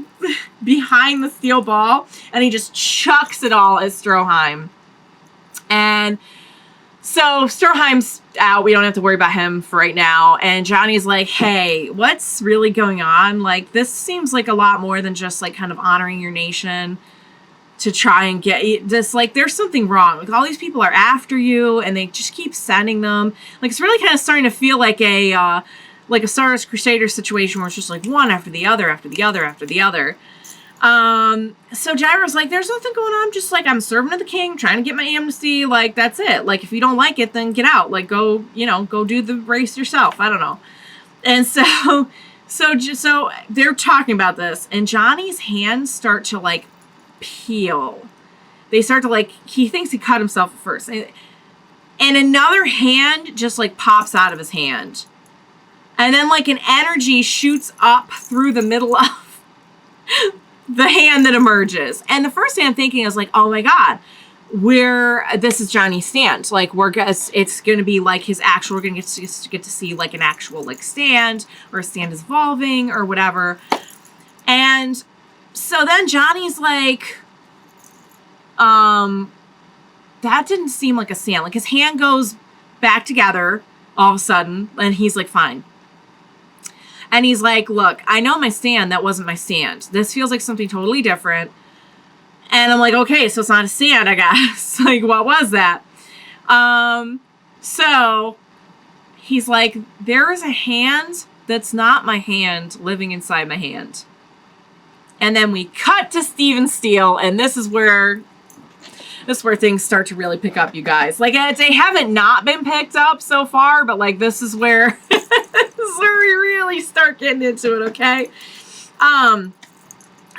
behind the steel ball. And he just chucks it all at Stroheim. And so Stroheim's out. We don't have to worry about him for right now. And Johnny's like, hey, what's really going on? Like, this seems like a lot more than just, like, kind of honoring your nation to try and get this. Like, there's something wrong. Like, all these people are after you, and they just keep sending them. Like, it's really kind of starting to feel like a Star Wars Crusader situation where it's just, like, one after the other, after the other, after the other. So Gyro's like, there's nothing going on. Just, like, I'm serving to the king, trying to get my amnesty. Like, that's it. Like, if you don't like it, then get out. Like, go do the race yourself. I don't know. And so they're talking about this, and Johnny's hands start to like peel. They start to like, he thinks he cut himself at first. And another hand just like pops out of his hand. And then like an energy shoots up through the middle of the hand that emerges. And the first thing I'm thinking is like, oh my God, this is Johnny's stand. Like it's going to be like his actual, we're going to get to see like an actual like stand, or a stand is evolving or whatever. And so then Johnny's like, that didn't seem like a stand. Like his hand goes back together all of a sudden, and he's like, fine. And he's like, look, I know my stand. That wasn't my stand. This feels like something totally different. And I'm like, okay, so it's not a stand, I guess. Like, what was that? So he's like, there is a hand that's not my hand living inside my hand. And then we cut to Steven Steele, and this is where things start to really pick up, you guys. Like, they haven't not been picked up so far, but like this is where this is where we really start getting into it, okay?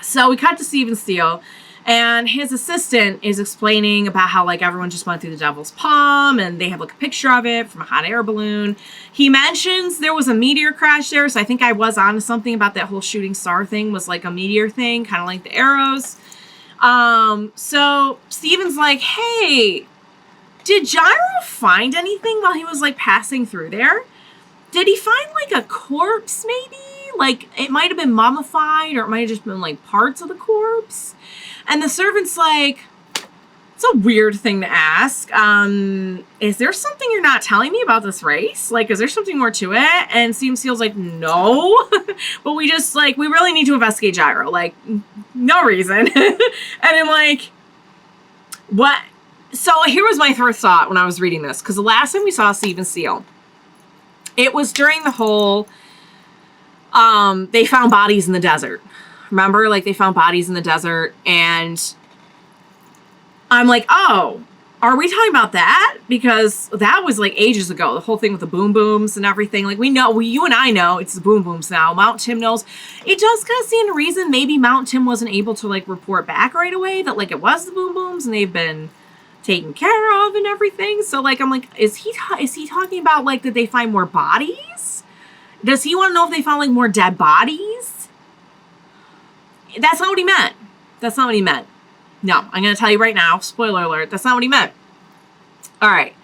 So we cut to Steven Steele, and his assistant is explaining about how like everyone just went through the Devil's Palm, and they have like a picture of it from a hot air balloon. He mentions there was a meteor crash there, so I think I was onto something about that whole shooting star thing was like a meteor thing, kind of like the arrows. So Steven's like, hey, did Gyro find anything while he was like passing through there? Did he find like a corpse maybe? Like it might have been mummified, or it might have just been like parts of the corpse. And the servant's like, it's a weird thing to ask. Is there something you're not telling me about this race? Like, is there something more to it? And Steven Steele's like, no, but we really need to investigate Gyro. Like, no reason. And I'm like, what? So here was my first thought when I was reading this. Because the last time we saw Steven Steele, it was during the whole, they found bodies in the desert. Remember? Like, they found bodies in the desert, and I'm like, oh, are we talking about that? Because that was like ages ago. The whole thing with the boom booms and everything. Like, you and I know it's the boom booms now. Mount Tim knows. It does kind of stand to reason maybe Mount Tim wasn't able to like report back right away that like it was the boom booms and they've been taken care of and everything. So like, I'm like, is he talking about like, did they find more bodies? Does he want to know if they found like more dead bodies? That's not what he meant. That's not what he meant. No, I'm going to tell you right now. Spoiler alert. That's not what he meant. All right.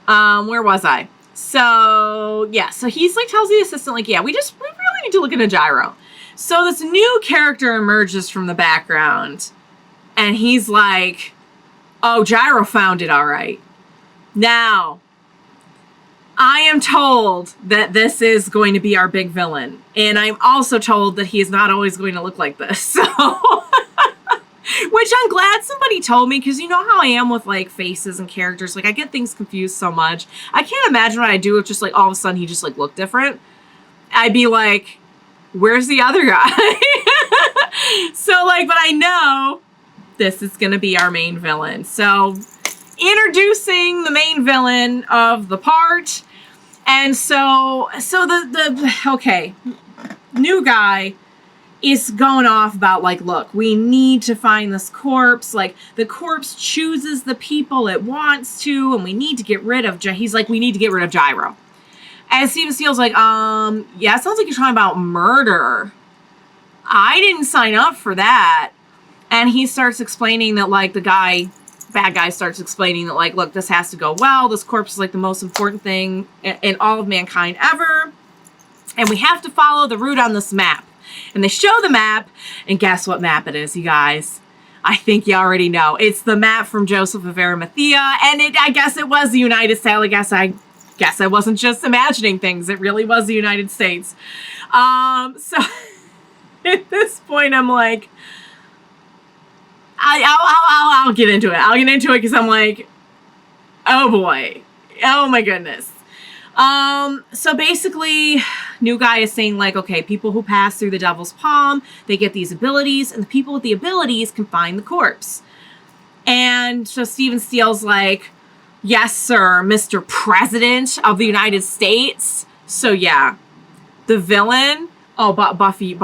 Where was I? So, yeah. So he's like, tells the assistant, like, yeah, we really need to look into Gyro. So this new character emerges from the background. And he's like, oh, Gyro found it all right. Now, I am told that this is going to be our big villain. And I'm also told that he is not always going to look like this. So, which I'm glad somebody told me, because you know how I am with like faces and characters. Like, I get things confused so much. I can't imagine what I'd do if just like all of a sudden he just like looked different. I'd be like, where's the other guy? So like, but I know this is going to be our main villain. So introducing the main villain of the part. And so the new guy is going off about like, look, we need to find this corpse. Like, the corpse chooses the people it wants to, and we need to get rid of, he's like, we need to get rid of Gyro. And Steven Steele's like, yeah, it sounds like you're talking about murder. I didn't sign up for that. And he starts explaining that like bad guy starts explaining that like, look, this has to go well. This corpse is like the most important thing in all of mankind ever. And we have to follow the route on this map. And they show the map, and guess what map it is, you guys? I think you already know. It's the map from Joseph of Arimathea, and I guess it was the United States. I guess I wasn't just imagining things. It really was the United States. So at this point, I'm like, I'll get into it. I'll get into it because I'm like, oh boy, oh my goodness. So basically, new guy is saying like, okay, people who pass through the Devil's Palm, they get these abilities, and the people with the abilities can find the corpse. And so Steven Steele's like, yes, sir, Mr. President of the United States. So yeah, the villain, oh, Buffy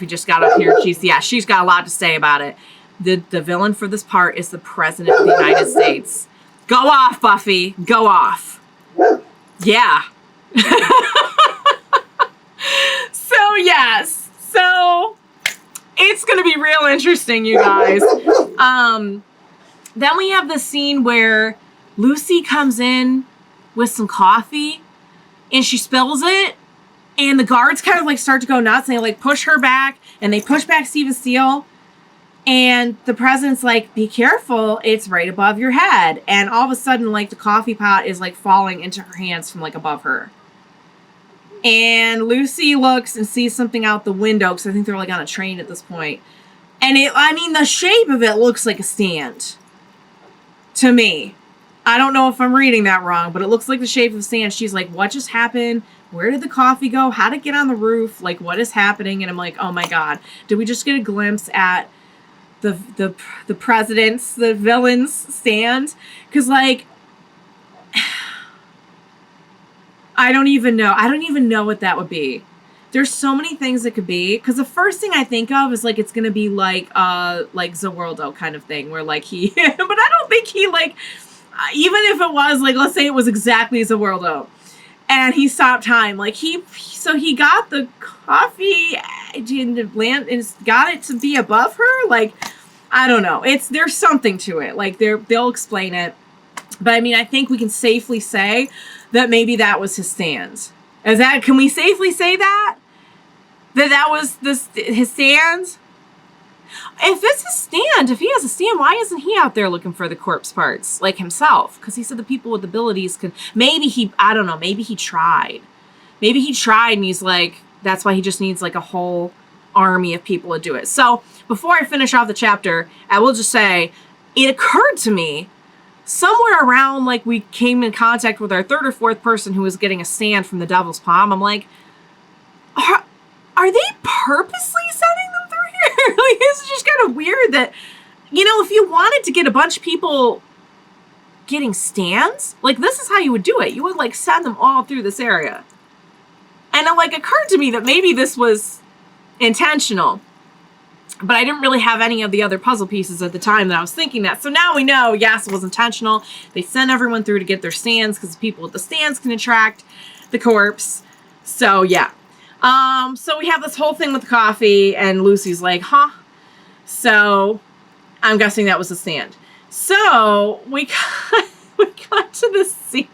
just got up here. She's got a lot to say about it. The villain for this part is the President of the United States. Go off, Buffy. Go off. Yeah. So, yes. So, it's going to be real interesting, you guys. Then we have the scene where Lucy comes in with some coffee and she spills it. And the guards kind of like start to go nuts and they like push her back and they push back Stephen Steele. And the president's like, be careful, it's right above your head. And all of a sudden, like, the coffee pot is like falling into her hands from like above her. And Lucy looks and sees something out the window, because I think they're like on a train at this point. And the shape of it looks like a stand. To me. I don't know if I'm reading that wrong, but it looks like the shape of a stand. She's like, what just happened? Where did the coffee go? How did it get on the roof? Like, what is happening? And I'm like, oh my God. Did we just get a glimpse at the president's, the villain's stand? Because, like, I don't even know what that would be. There's so many things it could be. Because the first thing I think of is, like, it's going to be like Zawaldo kind of thing. Where, like, but I don't think he, like, even if it was, like, let's say it was exactly Zawaldo. And he stopped time. Like, he got the coffee and got it to be above her. Like, I don't know. There's something to it. Like, they'll explain it. But, I mean, I think we can safely say that maybe that was his stand. Can we safely say that? That was his stand? If it's his stand, if he has a stand, why isn't he out there looking for the corpse parts, like himself? Because he said the people with abilities can, maybe he tried. Maybe he tried and he's like, that's why he just needs like a whole army of people to do it. So before I finish off the chapter, I will just say, it occurred to me somewhere around like we came in contact with our third or fourth person who was getting a stand from the Devil's Palm. I'm like, are they purposely sending them through here? Like, it's just kind of weird that, if you wanted to get a bunch of people getting stands, like, this is how you would do it. You would, like, send them all through this area. And it, like, occurred to me that maybe this was intentional. But I didn't really have any of the other puzzle pieces at the time that I was thinking that. So now we know, yes, it was intentional. They sent everyone through to get their stands because people with the stands can attract the corpse. So, yeah. So we have this whole thing with the coffee, and Lucy's like, huh? So I'm guessing that was the stand. So we cut to the scene.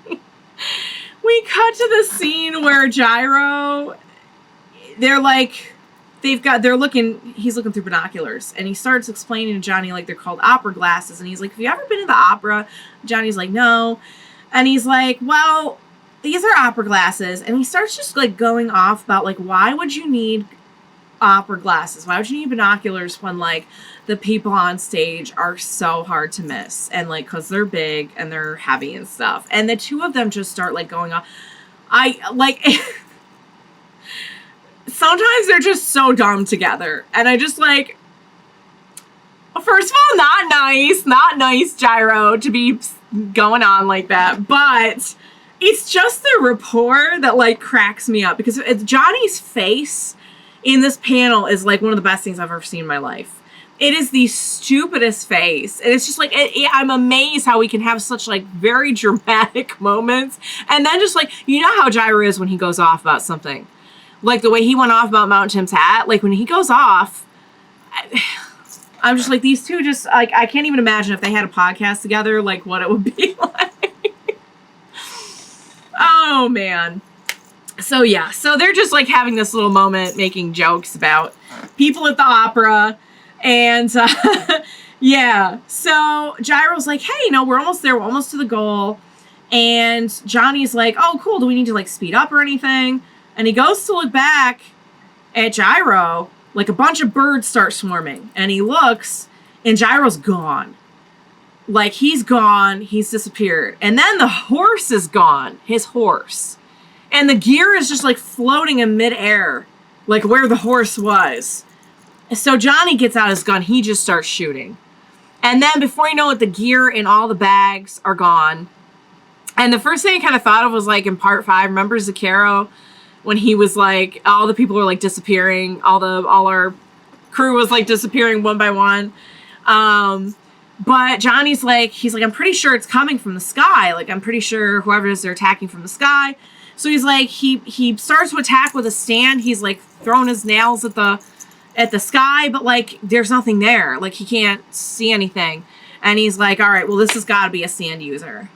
We cut to the scene where Gyro, he's looking through binoculars, and he starts explaining to Johnny, like, they're called opera glasses, and he's like, have you ever been to the opera? Johnny's like, no. And he's like, well, these are opera glasses. And he starts just, like, going off about, like, why would you need opera glasses? Why would you need binoculars when, like, the people on stage are so hard to miss? And, like, because they're big and they're heavy and stuff. And the two of them just start, like, going off. Sometimes they're just so dumb together. And I just, like, first of all, not nice, Gyro, to be going on like that. But it's just the rapport that, like, cracks me up. Because Johnny's face in this panel is, like, one of the best things I've ever seen in my life. It is the stupidest face. And it's just, like, I'm amazed how we can have such, like, very dramatic moments. And then just, like, you know how Gyro is when he goes off about something. Like, the way he went off about Mountain Tim's hat. Like, when he goes off, I'm just, like, these two just, like, I can't even imagine if they had a podcast together, like, what it would be like. Oh, man. So, yeah. So, they're just, like, having this little moment making jokes about people at the opera. And, yeah. So, Gyro's like, hey, we're almost there. We're almost to the goal. And Johnny's like, oh, cool. Do we need to, like, speed up or anything? And he goes to look back at Gyro. Like, a bunch of birds start swarming. And he looks, and Gyro's gone. Like, he's gone. He's disappeared. And then the horse is gone. His horse. And the gear is just, like, floating in midair. Like, where the horse was. So Johnny gets out his gun. He just starts shooting. And then, before you know it, the gear and all the bags are gone. And the first thing I kind of thought of was, like, in part 5, remember Zucchero? when he was like, all the people were like disappearing, all our crew was like disappearing one by one. But Johnny's like, he's like, I'm pretty sure it's coming from the sky. Like, I'm pretty sure whoever it is, they're attacking from the sky. So he's like, he starts to attack with a stand. He's like throwing his nails at the sky, but like there's nothing there. Like he can't see anything. And he's like, all right, well, this has got to be a sand user.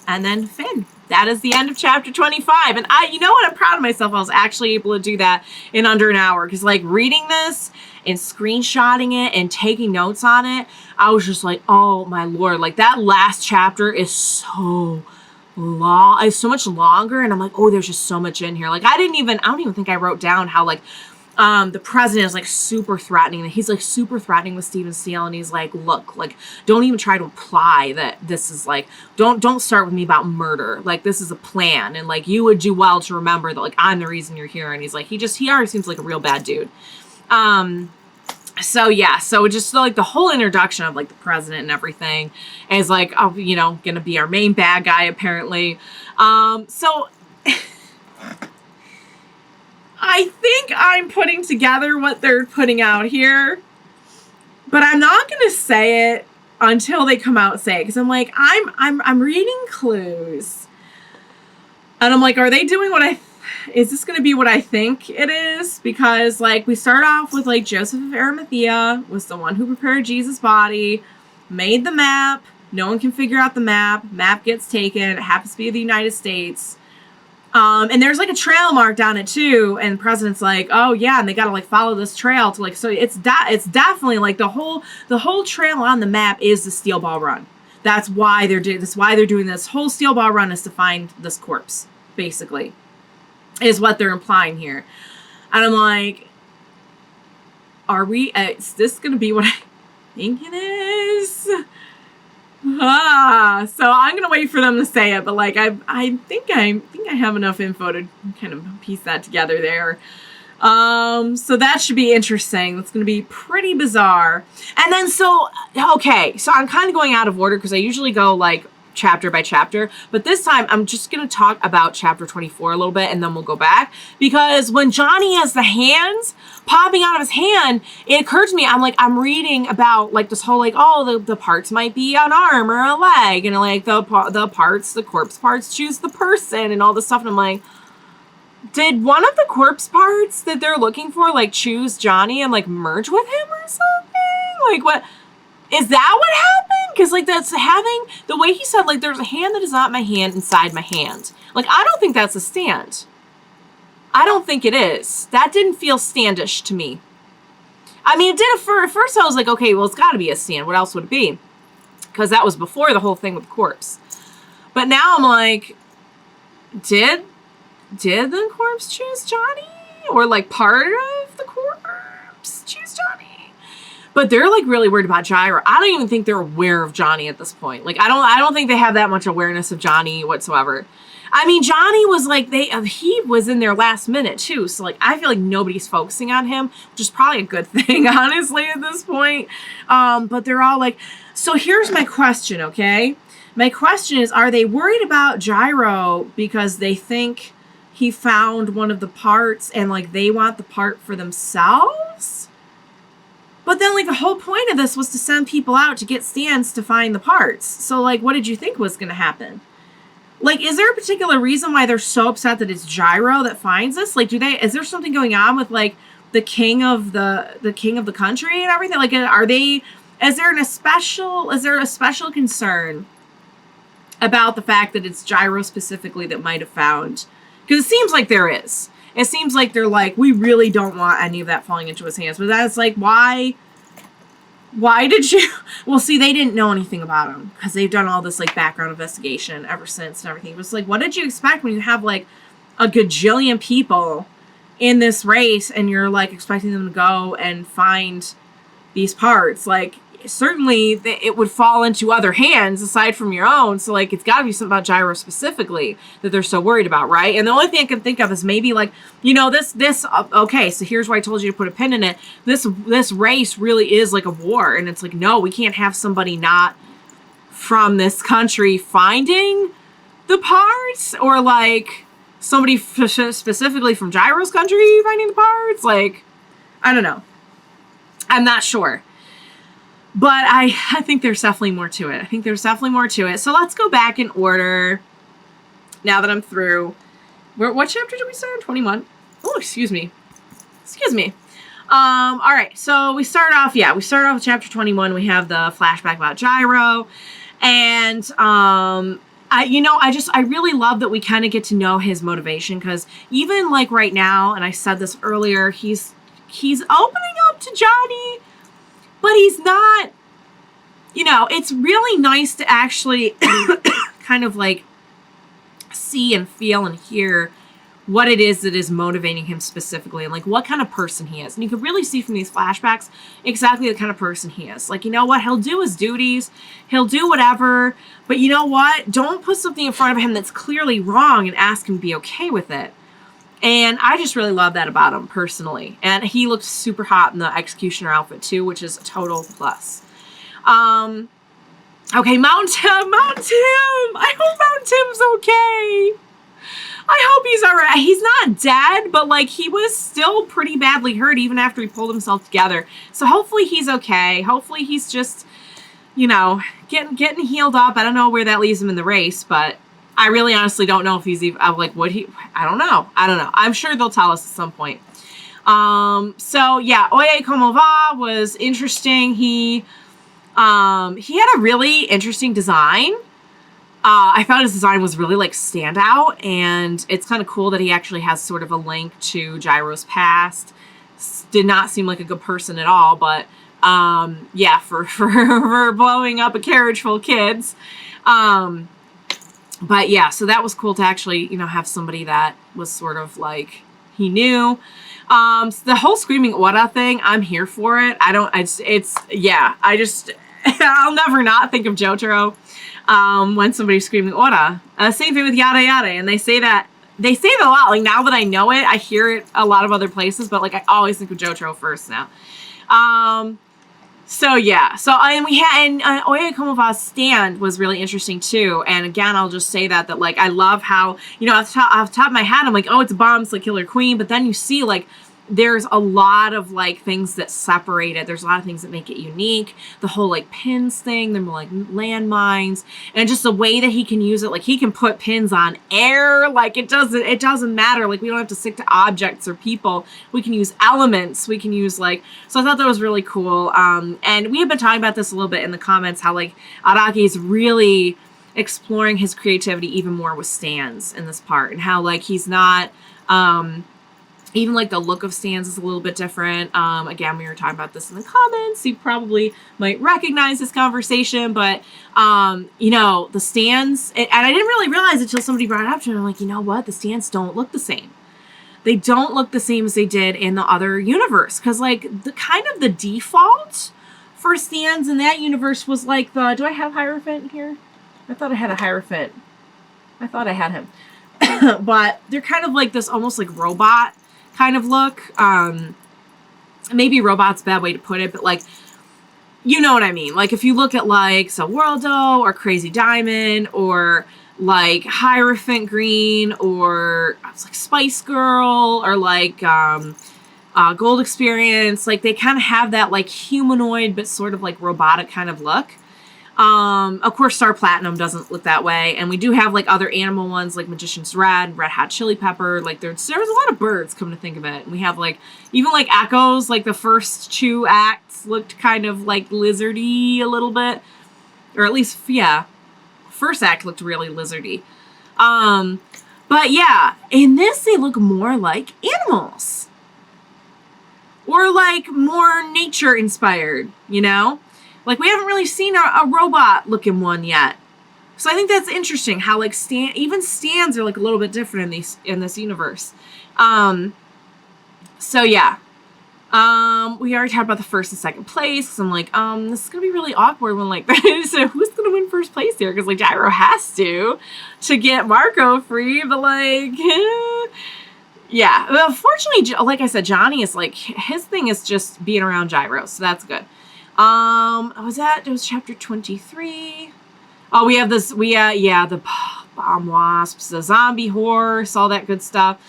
And then Finn. That is the end of chapter 25. And you know what? I'm proud of myself. I was actually able to do that in under an hour. Because like reading this and screenshotting it and taking notes on it, I was just like, oh my Lord. Like that last chapter is so long. It's so much longer. And I'm like, oh, there's just so much in here. Like I don't even think I wrote down how like, the president is like super threatening. He's like super threatening with Stephen Steele, and he's like, look, like don't even try to imply that this is like, don't start with me about murder. Like this is a plan, and like you would do well to remember that like I'm the reason you're here. And he's like, he already seems like a real bad dude. So yeah, so just like the whole introduction of like the president and everything is like, oh, you know, gonna be our main bad guy apparently. So I think I'm putting together what they're putting out here, but I'm not going to say it until they come out and say it. Cause I'm like, I'm reading clues and I'm like, are they doing is this going to be what I think it is? Because like we start off with like Joseph of Arimathea was the one who prepared Jesus' body, made the map. No one can figure out the map. Map gets taken. It happens to be the United States. And there's like a trail marked on it too, and the president's like, oh yeah, and they gotta like follow this trail to like, so it's definitely like the whole trail on the map is the Steel Ball Run. That's why they're doing this whole Steel Ball Run is to find this corpse, basically, is what they're implying here. And I'm like, is this gonna be what I think it is? So I'm gonna wait for them to say it, but like I think I have enough info to kind of piece that together there. So that should be interesting. That's gonna be pretty bizarre. And then so I'm kind of going out of order because I usually go like chapter by chapter, but this time I'm just gonna talk about chapter 24 a little bit and then we'll go back, because when Johnny has the hands popping out of his hand, it occurred to me, I'm like, I'm reading about like this whole like, oh, the parts might be an arm or a leg, and like the corpse parts choose the person and all this stuff, and I'm like, did one of the corpse parts that they're looking for like choose Johnny and like merge with him or something? Like what is that what happened? Because like that's having the way he said like there's a hand that is not my hand inside my hand. Like I don't think that's a stand. I don't think it is. That didn't feel standish to me. I mean, it did at first. I was like, okay, well, it's got to be a stand. What else would it be? Because that was before the whole thing with the corpse. But now I'm like, did the corpse choose Johnny? Or like part of the corpse choose Johnny? But they're like really worried about Gyro. I don't even think they're aware of Johnny at this point. Like I don't think they have that much awareness of Johnny whatsoever. I mean, Johnny was like he was in there last minute too. So like I feel like nobody's focusing on him, which is probably a good thing, honestly, at this point. But they're all like, so here's my question, okay? My question is, are they worried about Gyro because they think he found one of the parts and like they want the part for themselves? But then, like, the whole point of this was to send people out to get stands to find the parts. So, like, what did you think was going to happen? Like, is there a particular reason why they're so upset that it's Gyro that finds this? Like, is there something going on with, like, the king of the country and everything? Like, is there a special concern about the fact that it's Gyro specifically that might have found? Because it seems like there is. It seems like they're like, we really don't want any of that falling into his hands. But that's like, why did you? Well, see, they didn't know anything about him because they've done all this like background investigation ever since and everything. It was like, what did you expect when you have like a gajillion people in this race and you're like expecting them to go and find these parts? Like, certainly it would fall into other hands aside from your own. So like, it's got to be something about Gyro specifically that they're so worried about, right? And the only thing I can think of is maybe like, you know, okay, so here's why I told you to put a pin in it. This race really is like a war, and it's like, no, we can't have somebody not from this country finding the parts, or like somebody specifically from Gyro's country finding the parts. Like, I don't know. I'm not sure. But I think there's definitely more to it. I think there's definitely more to it. So let's go back in order now that I'm through. What chapter did we start? 21. Oh, excuse me. Excuse me. All right. So we start off with chapter 21. We have the flashback about Gyro. And I really love that we kind of get to know his motivation, because even like right now, and I said this earlier, he's opening up to Johnny, but he's not, it's really nice to actually kind of like see and feel and hear what it is that is motivating him specifically, and like what kind of person he is. And you can really see from these flashbacks exactly the kind of person he is. Like, you know what? He'll do his duties. He'll do whatever. But you know what? Don't put something in front of him that's clearly wrong and ask him to be okay with it. And I just really love that about him personally. And he looks super hot in the executioner outfit too, which is a total plus. Okay, Mountain Tim. I hope Mountain Tim's okay. I hope he's all right. He's not dead, but like he was still pretty badly hurt even after he pulled himself together. So hopefully he's okay. Hopefully he's just, getting healed up. I don't know where that leaves him in the race, but I really honestly don't know if he's even, I don't know. I'm sure they'll tell us at some point. So yeah, Oyecomova was interesting. He had a really interesting design. I found his design was really like standout, and it's kind of cool that he actually has sort of a link to Gyro's past. Did not seem like a good person at all, but yeah, for blowing up a carriage full of kids. But yeah, so that was cool to actually, have somebody that was sort of like he knew. So the whole screaming Ora thing, I'm here for it. I'll never not think of Jojo when somebody's screaming Ora. Same thing with yada yada, and they say that a lot. Like, now that I know it, I hear it a lot of other places, but like I always think of Jojo first now. So yeah, and Oyecomova's stand was really interesting too. And again, I'll just say that like I love how, off the top of my head, I'm like, oh, it's a bomb, it's like Killer Queen, but then you see like there's a lot of like things that separate it. There's a lot of things that make it unique. The whole like pins thing, they're more like landmines, and just the way that he can use it. Like, he can put pins on air. Like, it doesn't matter. Like, we don't have to stick to objects or people. We can use elements. We can use so I thought that was really cool. And we have been talking about this a little bit in the comments, how like Araki is really exploring his creativity even more with stands in this part, and how like he's not, even like the look of stands is a little bit different. Again, we were talking about this in the comments. You probably might recognize this conversation, but the stands, and I didn't really realize it until somebody brought it up to me. I'm like, you know what? The stands don't look the same. They don't look the same as they did in the other universe. Because like the default for stands in that universe was like do I have Hierophant here? I thought I had a Hierophant. I thought I had him. But they're kind of like this almost like robot kind of look. Maybe robot's a bad way to put it, but like, you know what I mean? Like, if you look at like Worldo or Crazy Diamond or like Hierophant Green or like Spice Girl or like Gold Experience, like they kind of have that like humanoid but sort of like robotic kind of look. Of course, Star Platinum doesn't look that way, and we do have like other animal ones like Magician's Red Hot Chili Pepper. Like there's a lot of birds, come to think of it, and we have like even like Echoes. Like the first 2 acts looked kind of like lizardy a little bit, or at least first act looked really lizardy. But yeah, in this they look more like animals, or like more nature inspired, Like, we haven't really seen a robot-looking one yet. So I think that's interesting, how, like, even stands are, like, a little bit different in this universe. So, yeah. We already talked about the first and second place, because I'm like, this is going to be really awkward when, like, so who's going to win first place here? Because, like, Gyro has to get Marco free, but, like, yeah. Well, fortunately, like I said, Johnny is, like, his thing is just being around Gyro, so that's good. It was chapter 23. Oh, we have this, the bomb wasps, a zombie horse, all that good stuff.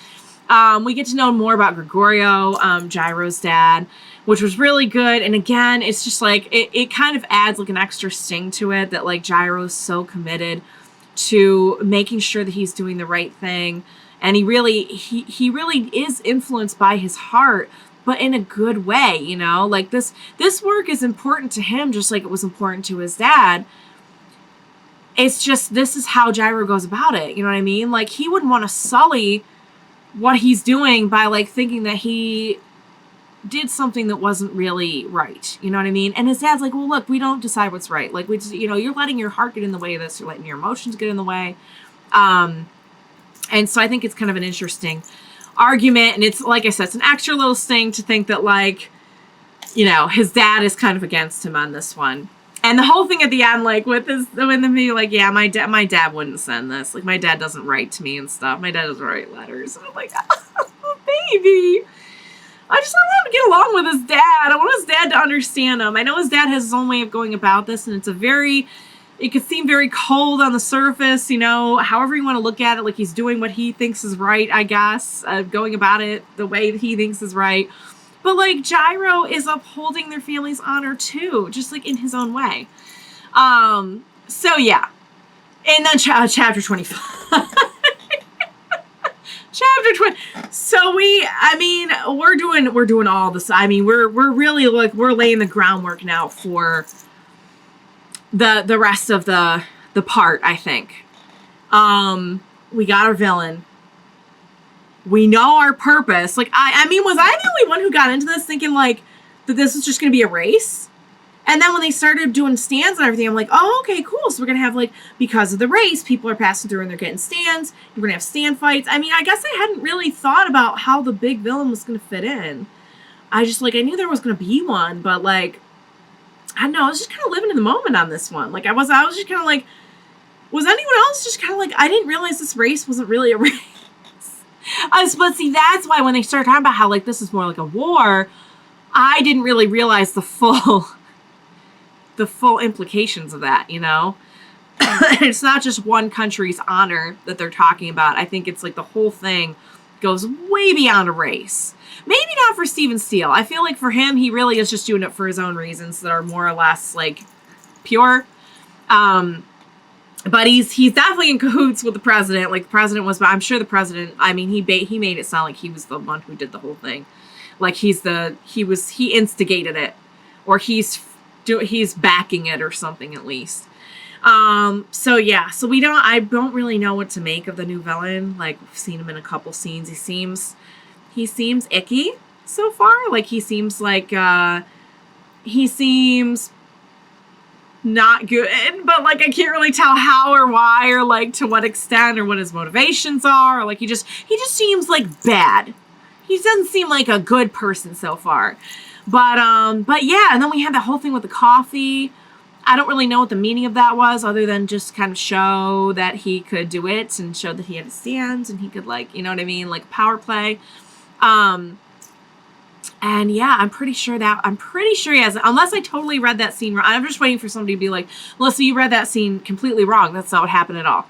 We get to know more about Gregorio, Gyro's dad, which was really good. And again, it's just like, it kind of adds like an extra sting to it that like Gyro's so committed to making sure that he's doing the right thing. And he really is influenced by his heart, but in a good way, you know? Like this work is important to him just like it was important to his dad. It's just, this is how Gyro goes about it, you know what I mean? Like, he wouldn't want to sully what he's doing by like thinking that he did something that wasn't really right, you know what I mean? And his dad's like, well, look, we don't decide what's right. Like, we just, you know, you're letting your heart get in the way of this, you're letting your emotions get in the way. And so I think it's kind of an interesting argument, and it's, like I said, it's an extra little sting to think that, like, you know, his dad is kind of against him on this one. And the whole thing at the end, like, with this, when the movie, like, yeah, my dad wouldn't send this. Like, my dad doesn't write to me and stuff. My dad doesn't write letters. And I'm like, oh, baby. I just want him to get along with his dad. I want his dad to understand him. I know his dad has his own way of going about this, and it could seem very cold on the surface, you know, however you want to look at it, like he's doing what he thinks is right, I guess, going about it the way that he thinks is right. But, like, Gyro is upholding their family's honor, too, just, like, in his own way. So, yeah. And then chapter 25. Chapter 20. So we're doing all this. I mean, we're really, like, we're laying the groundwork now for the rest of the part, I think. We got our villain. We know our purpose. Like, I mean, was I the only one who got into this thinking, like, that this was just going to be a race? And then when they started doing stands and everything, I'm like, oh, okay, cool. So we're going to have, like, because of the race, people are passing through and they're getting stands. We're going to have stand fights. I mean, I guess I hadn't really thought about how the big villain was going to fit in. I just, like, I knew there was going to be one, but, like, I don't know. I was just kind of living in the moment on this one. Like, I was just kind of like, was anyone else just kind of like, I didn't realize this race wasn't really a race. But see, that's why when they started talking about how, like, this is more like a war, I didn't really realize the full implications of that, you know? It's not just one country's honor that they're talking about. I think it's like the whole thing goes way beyond a race. Maybe not for Steven Steele. I feel like for him, he really is just doing it for his own reasons that are more or less, like, pure. But he's definitely in cahoots with the president. Like, the president was, I'm sure the president, I mean, he made it sound like he was the one who did the whole thing. Like, he instigated it. Or he's backing it or something at least. So yeah, so I don't really know what to make of the new villain. Like, we've seen him in a couple scenes. He seems icky so far. Like, he seems not good, but, like, I can't really tell how or why or, like, to what extent or what his motivations are. Or, like, he just seems like bad. He doesn't seem like a good person so far. But yeah, and then we had the whole thing with the coffee. I don't really know what the meaning of that was, other than just kind of show that he could do it and show that he had his stands and he could, like, you know what I mean, like power play. And yeah, I'm pretty sure he has, unless I totally read that scene wrong. I'm just waiting for somebody to be like, Melissa, you read that scene completely wrong. That's not what happened at all.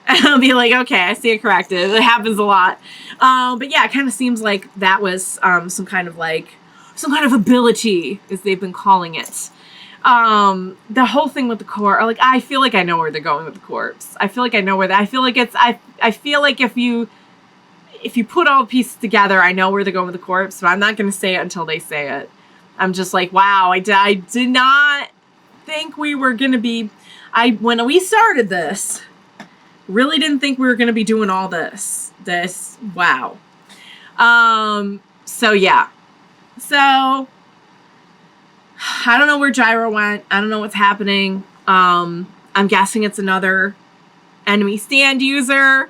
And I'll be like, okay, I see it corrected. It happens a lot. But yeah, it kind of seems like that was some kind of ability, as they've been calling it. The whole thing with the corpse, like, I feel like I know where they're going with the corpse. I feel like I feel like if you put all the pieces together, I know where they're going with the corpse, but I'm not going to say it until they say it. I'm just like, wow, I did not think we were going to be, when we started this, really didn't think we were going to be doing all this, wow. So yeah. So, I don't know where Gyro went. I don't know what's happening. I'm guessing it's another enemy stand user.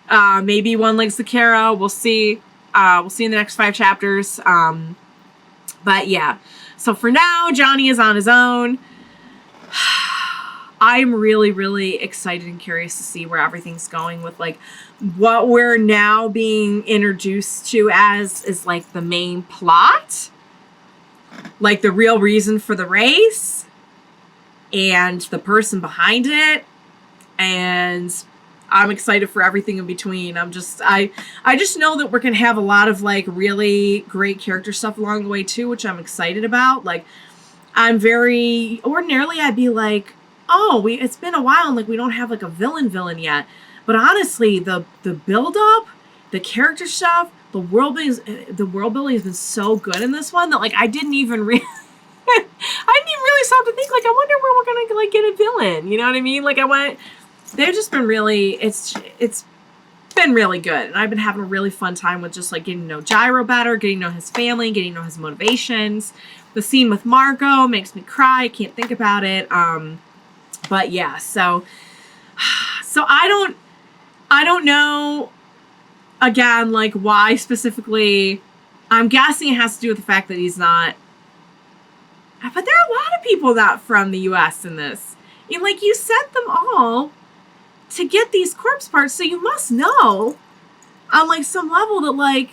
Maybe one links to Kara. We'll see. We'll see in the next 5 chapters. But yeah. So for now, Johnny is on his own. I'm really, really excited and curious to see where everything's going with, like, what we're now being introduced to as is, like, the main plot. Like, the real reason for the race. And the person behind it. And I'm excited for everything in between. I just know that we're going to have a lot of like really great character stuff along the way too, which I'm excited about. Like, ordinarily I'd be like, oh, it's been a while and like we don't have like a villain yet. But honestly, the build up, the character stuff, the world building has been so good in this one that like I didn't even really stop to think like I wonder where we're gonna like get a villain. You know what I mean? Like they've just been really, it's been really good, and I've been having a really fun time with just like getting to know Gyro better, getting to know his family, getting to know his motivations. The scene with Margot makes me cry. I can't think about it. But yeah, so I don't know. Again, like why specifically. I'm guessing it has to do with the fact that he's not. But there are a lot of people not from the U.S. in this. And like you sent them all to get these corpse parts, so you must know on like some level that like,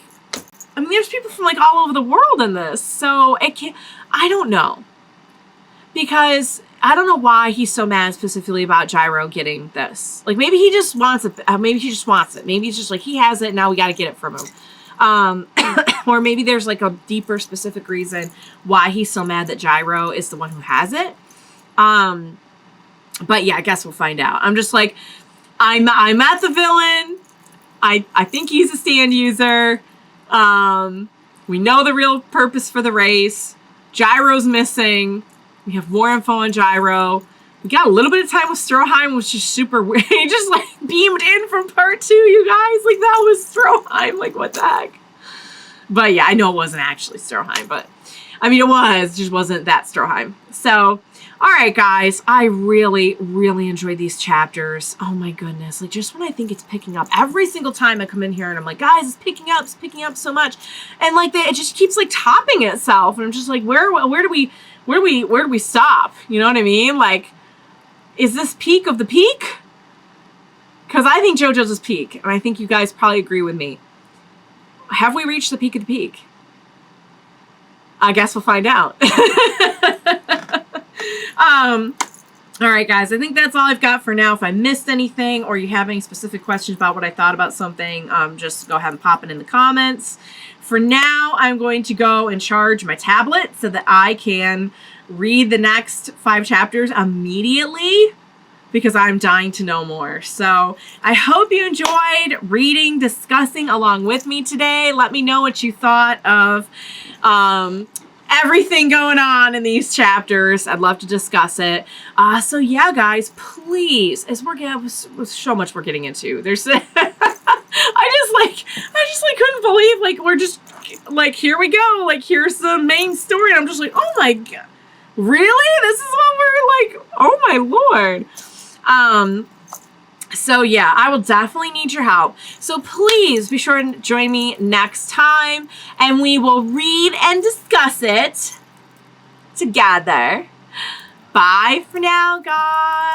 I mean, there's people from like all over the world in this. So I don't know, because I don't know why he's so mad specifically about Gyro getting this. Like maybe he just wants it. Maybe he just wants it. Maybe it's just like he has it now. We got to get it from him. Or maybe there's like a deeper specific reason why he's so mad that Gyro is the one who has it. But yeah, I guess we'll find out. I'm just like, I'm at the villain. I think he's a stand user. We know the real purpose for the race. Gyro's missing. We have more info on Gyro. We got a little bit of time with Stroheim, which is super weird. He just like beamed in from part 2, you guys. Like that was Stroheim. Like what the heck? But yeah, I know it wasn't actually Stroheim, but I mean it was, just wasn't that Stroheim. So, all right, guys, I really, really enjoyed these chapters. Oh my goodness. Like just when I think it's picking up, every single time I come in here and I'm like, guys, it's picking up so much. And like it just keeps like topping itself. And I'm just like, where do we stop? You know what I mean? Like, is this peak of the peak? Because I think JoJo's is peak, and I think you guys probably agree with me. Have we reached the peak of the peak? I guess we'll find out. All right, guys, I think that's all I've got for now. If I missed anything or you have any specific questions about what I thought about something, just go ahead and pop it in the comments. For now, I'm going to go and charge my tablet so that I can read the next 5 chapters immediately, because I'm dying to know more. So I hope you enjoyed reading, discussing along with me today. Let me know what you thought of everything going on in these chapters. I'd love to discuss it. So yeah, guys, please, as we're getting, with so much we're getting into, there's I just couldn't believe, like, we're just like, here we go, like, here's the main story, and I'm just like, oh my god, really? This is what we're like, oh my lord. So yeah, I will definitely need your help. So please be sure to join me next time, and we will read and discuss it together. Bye for now, guys.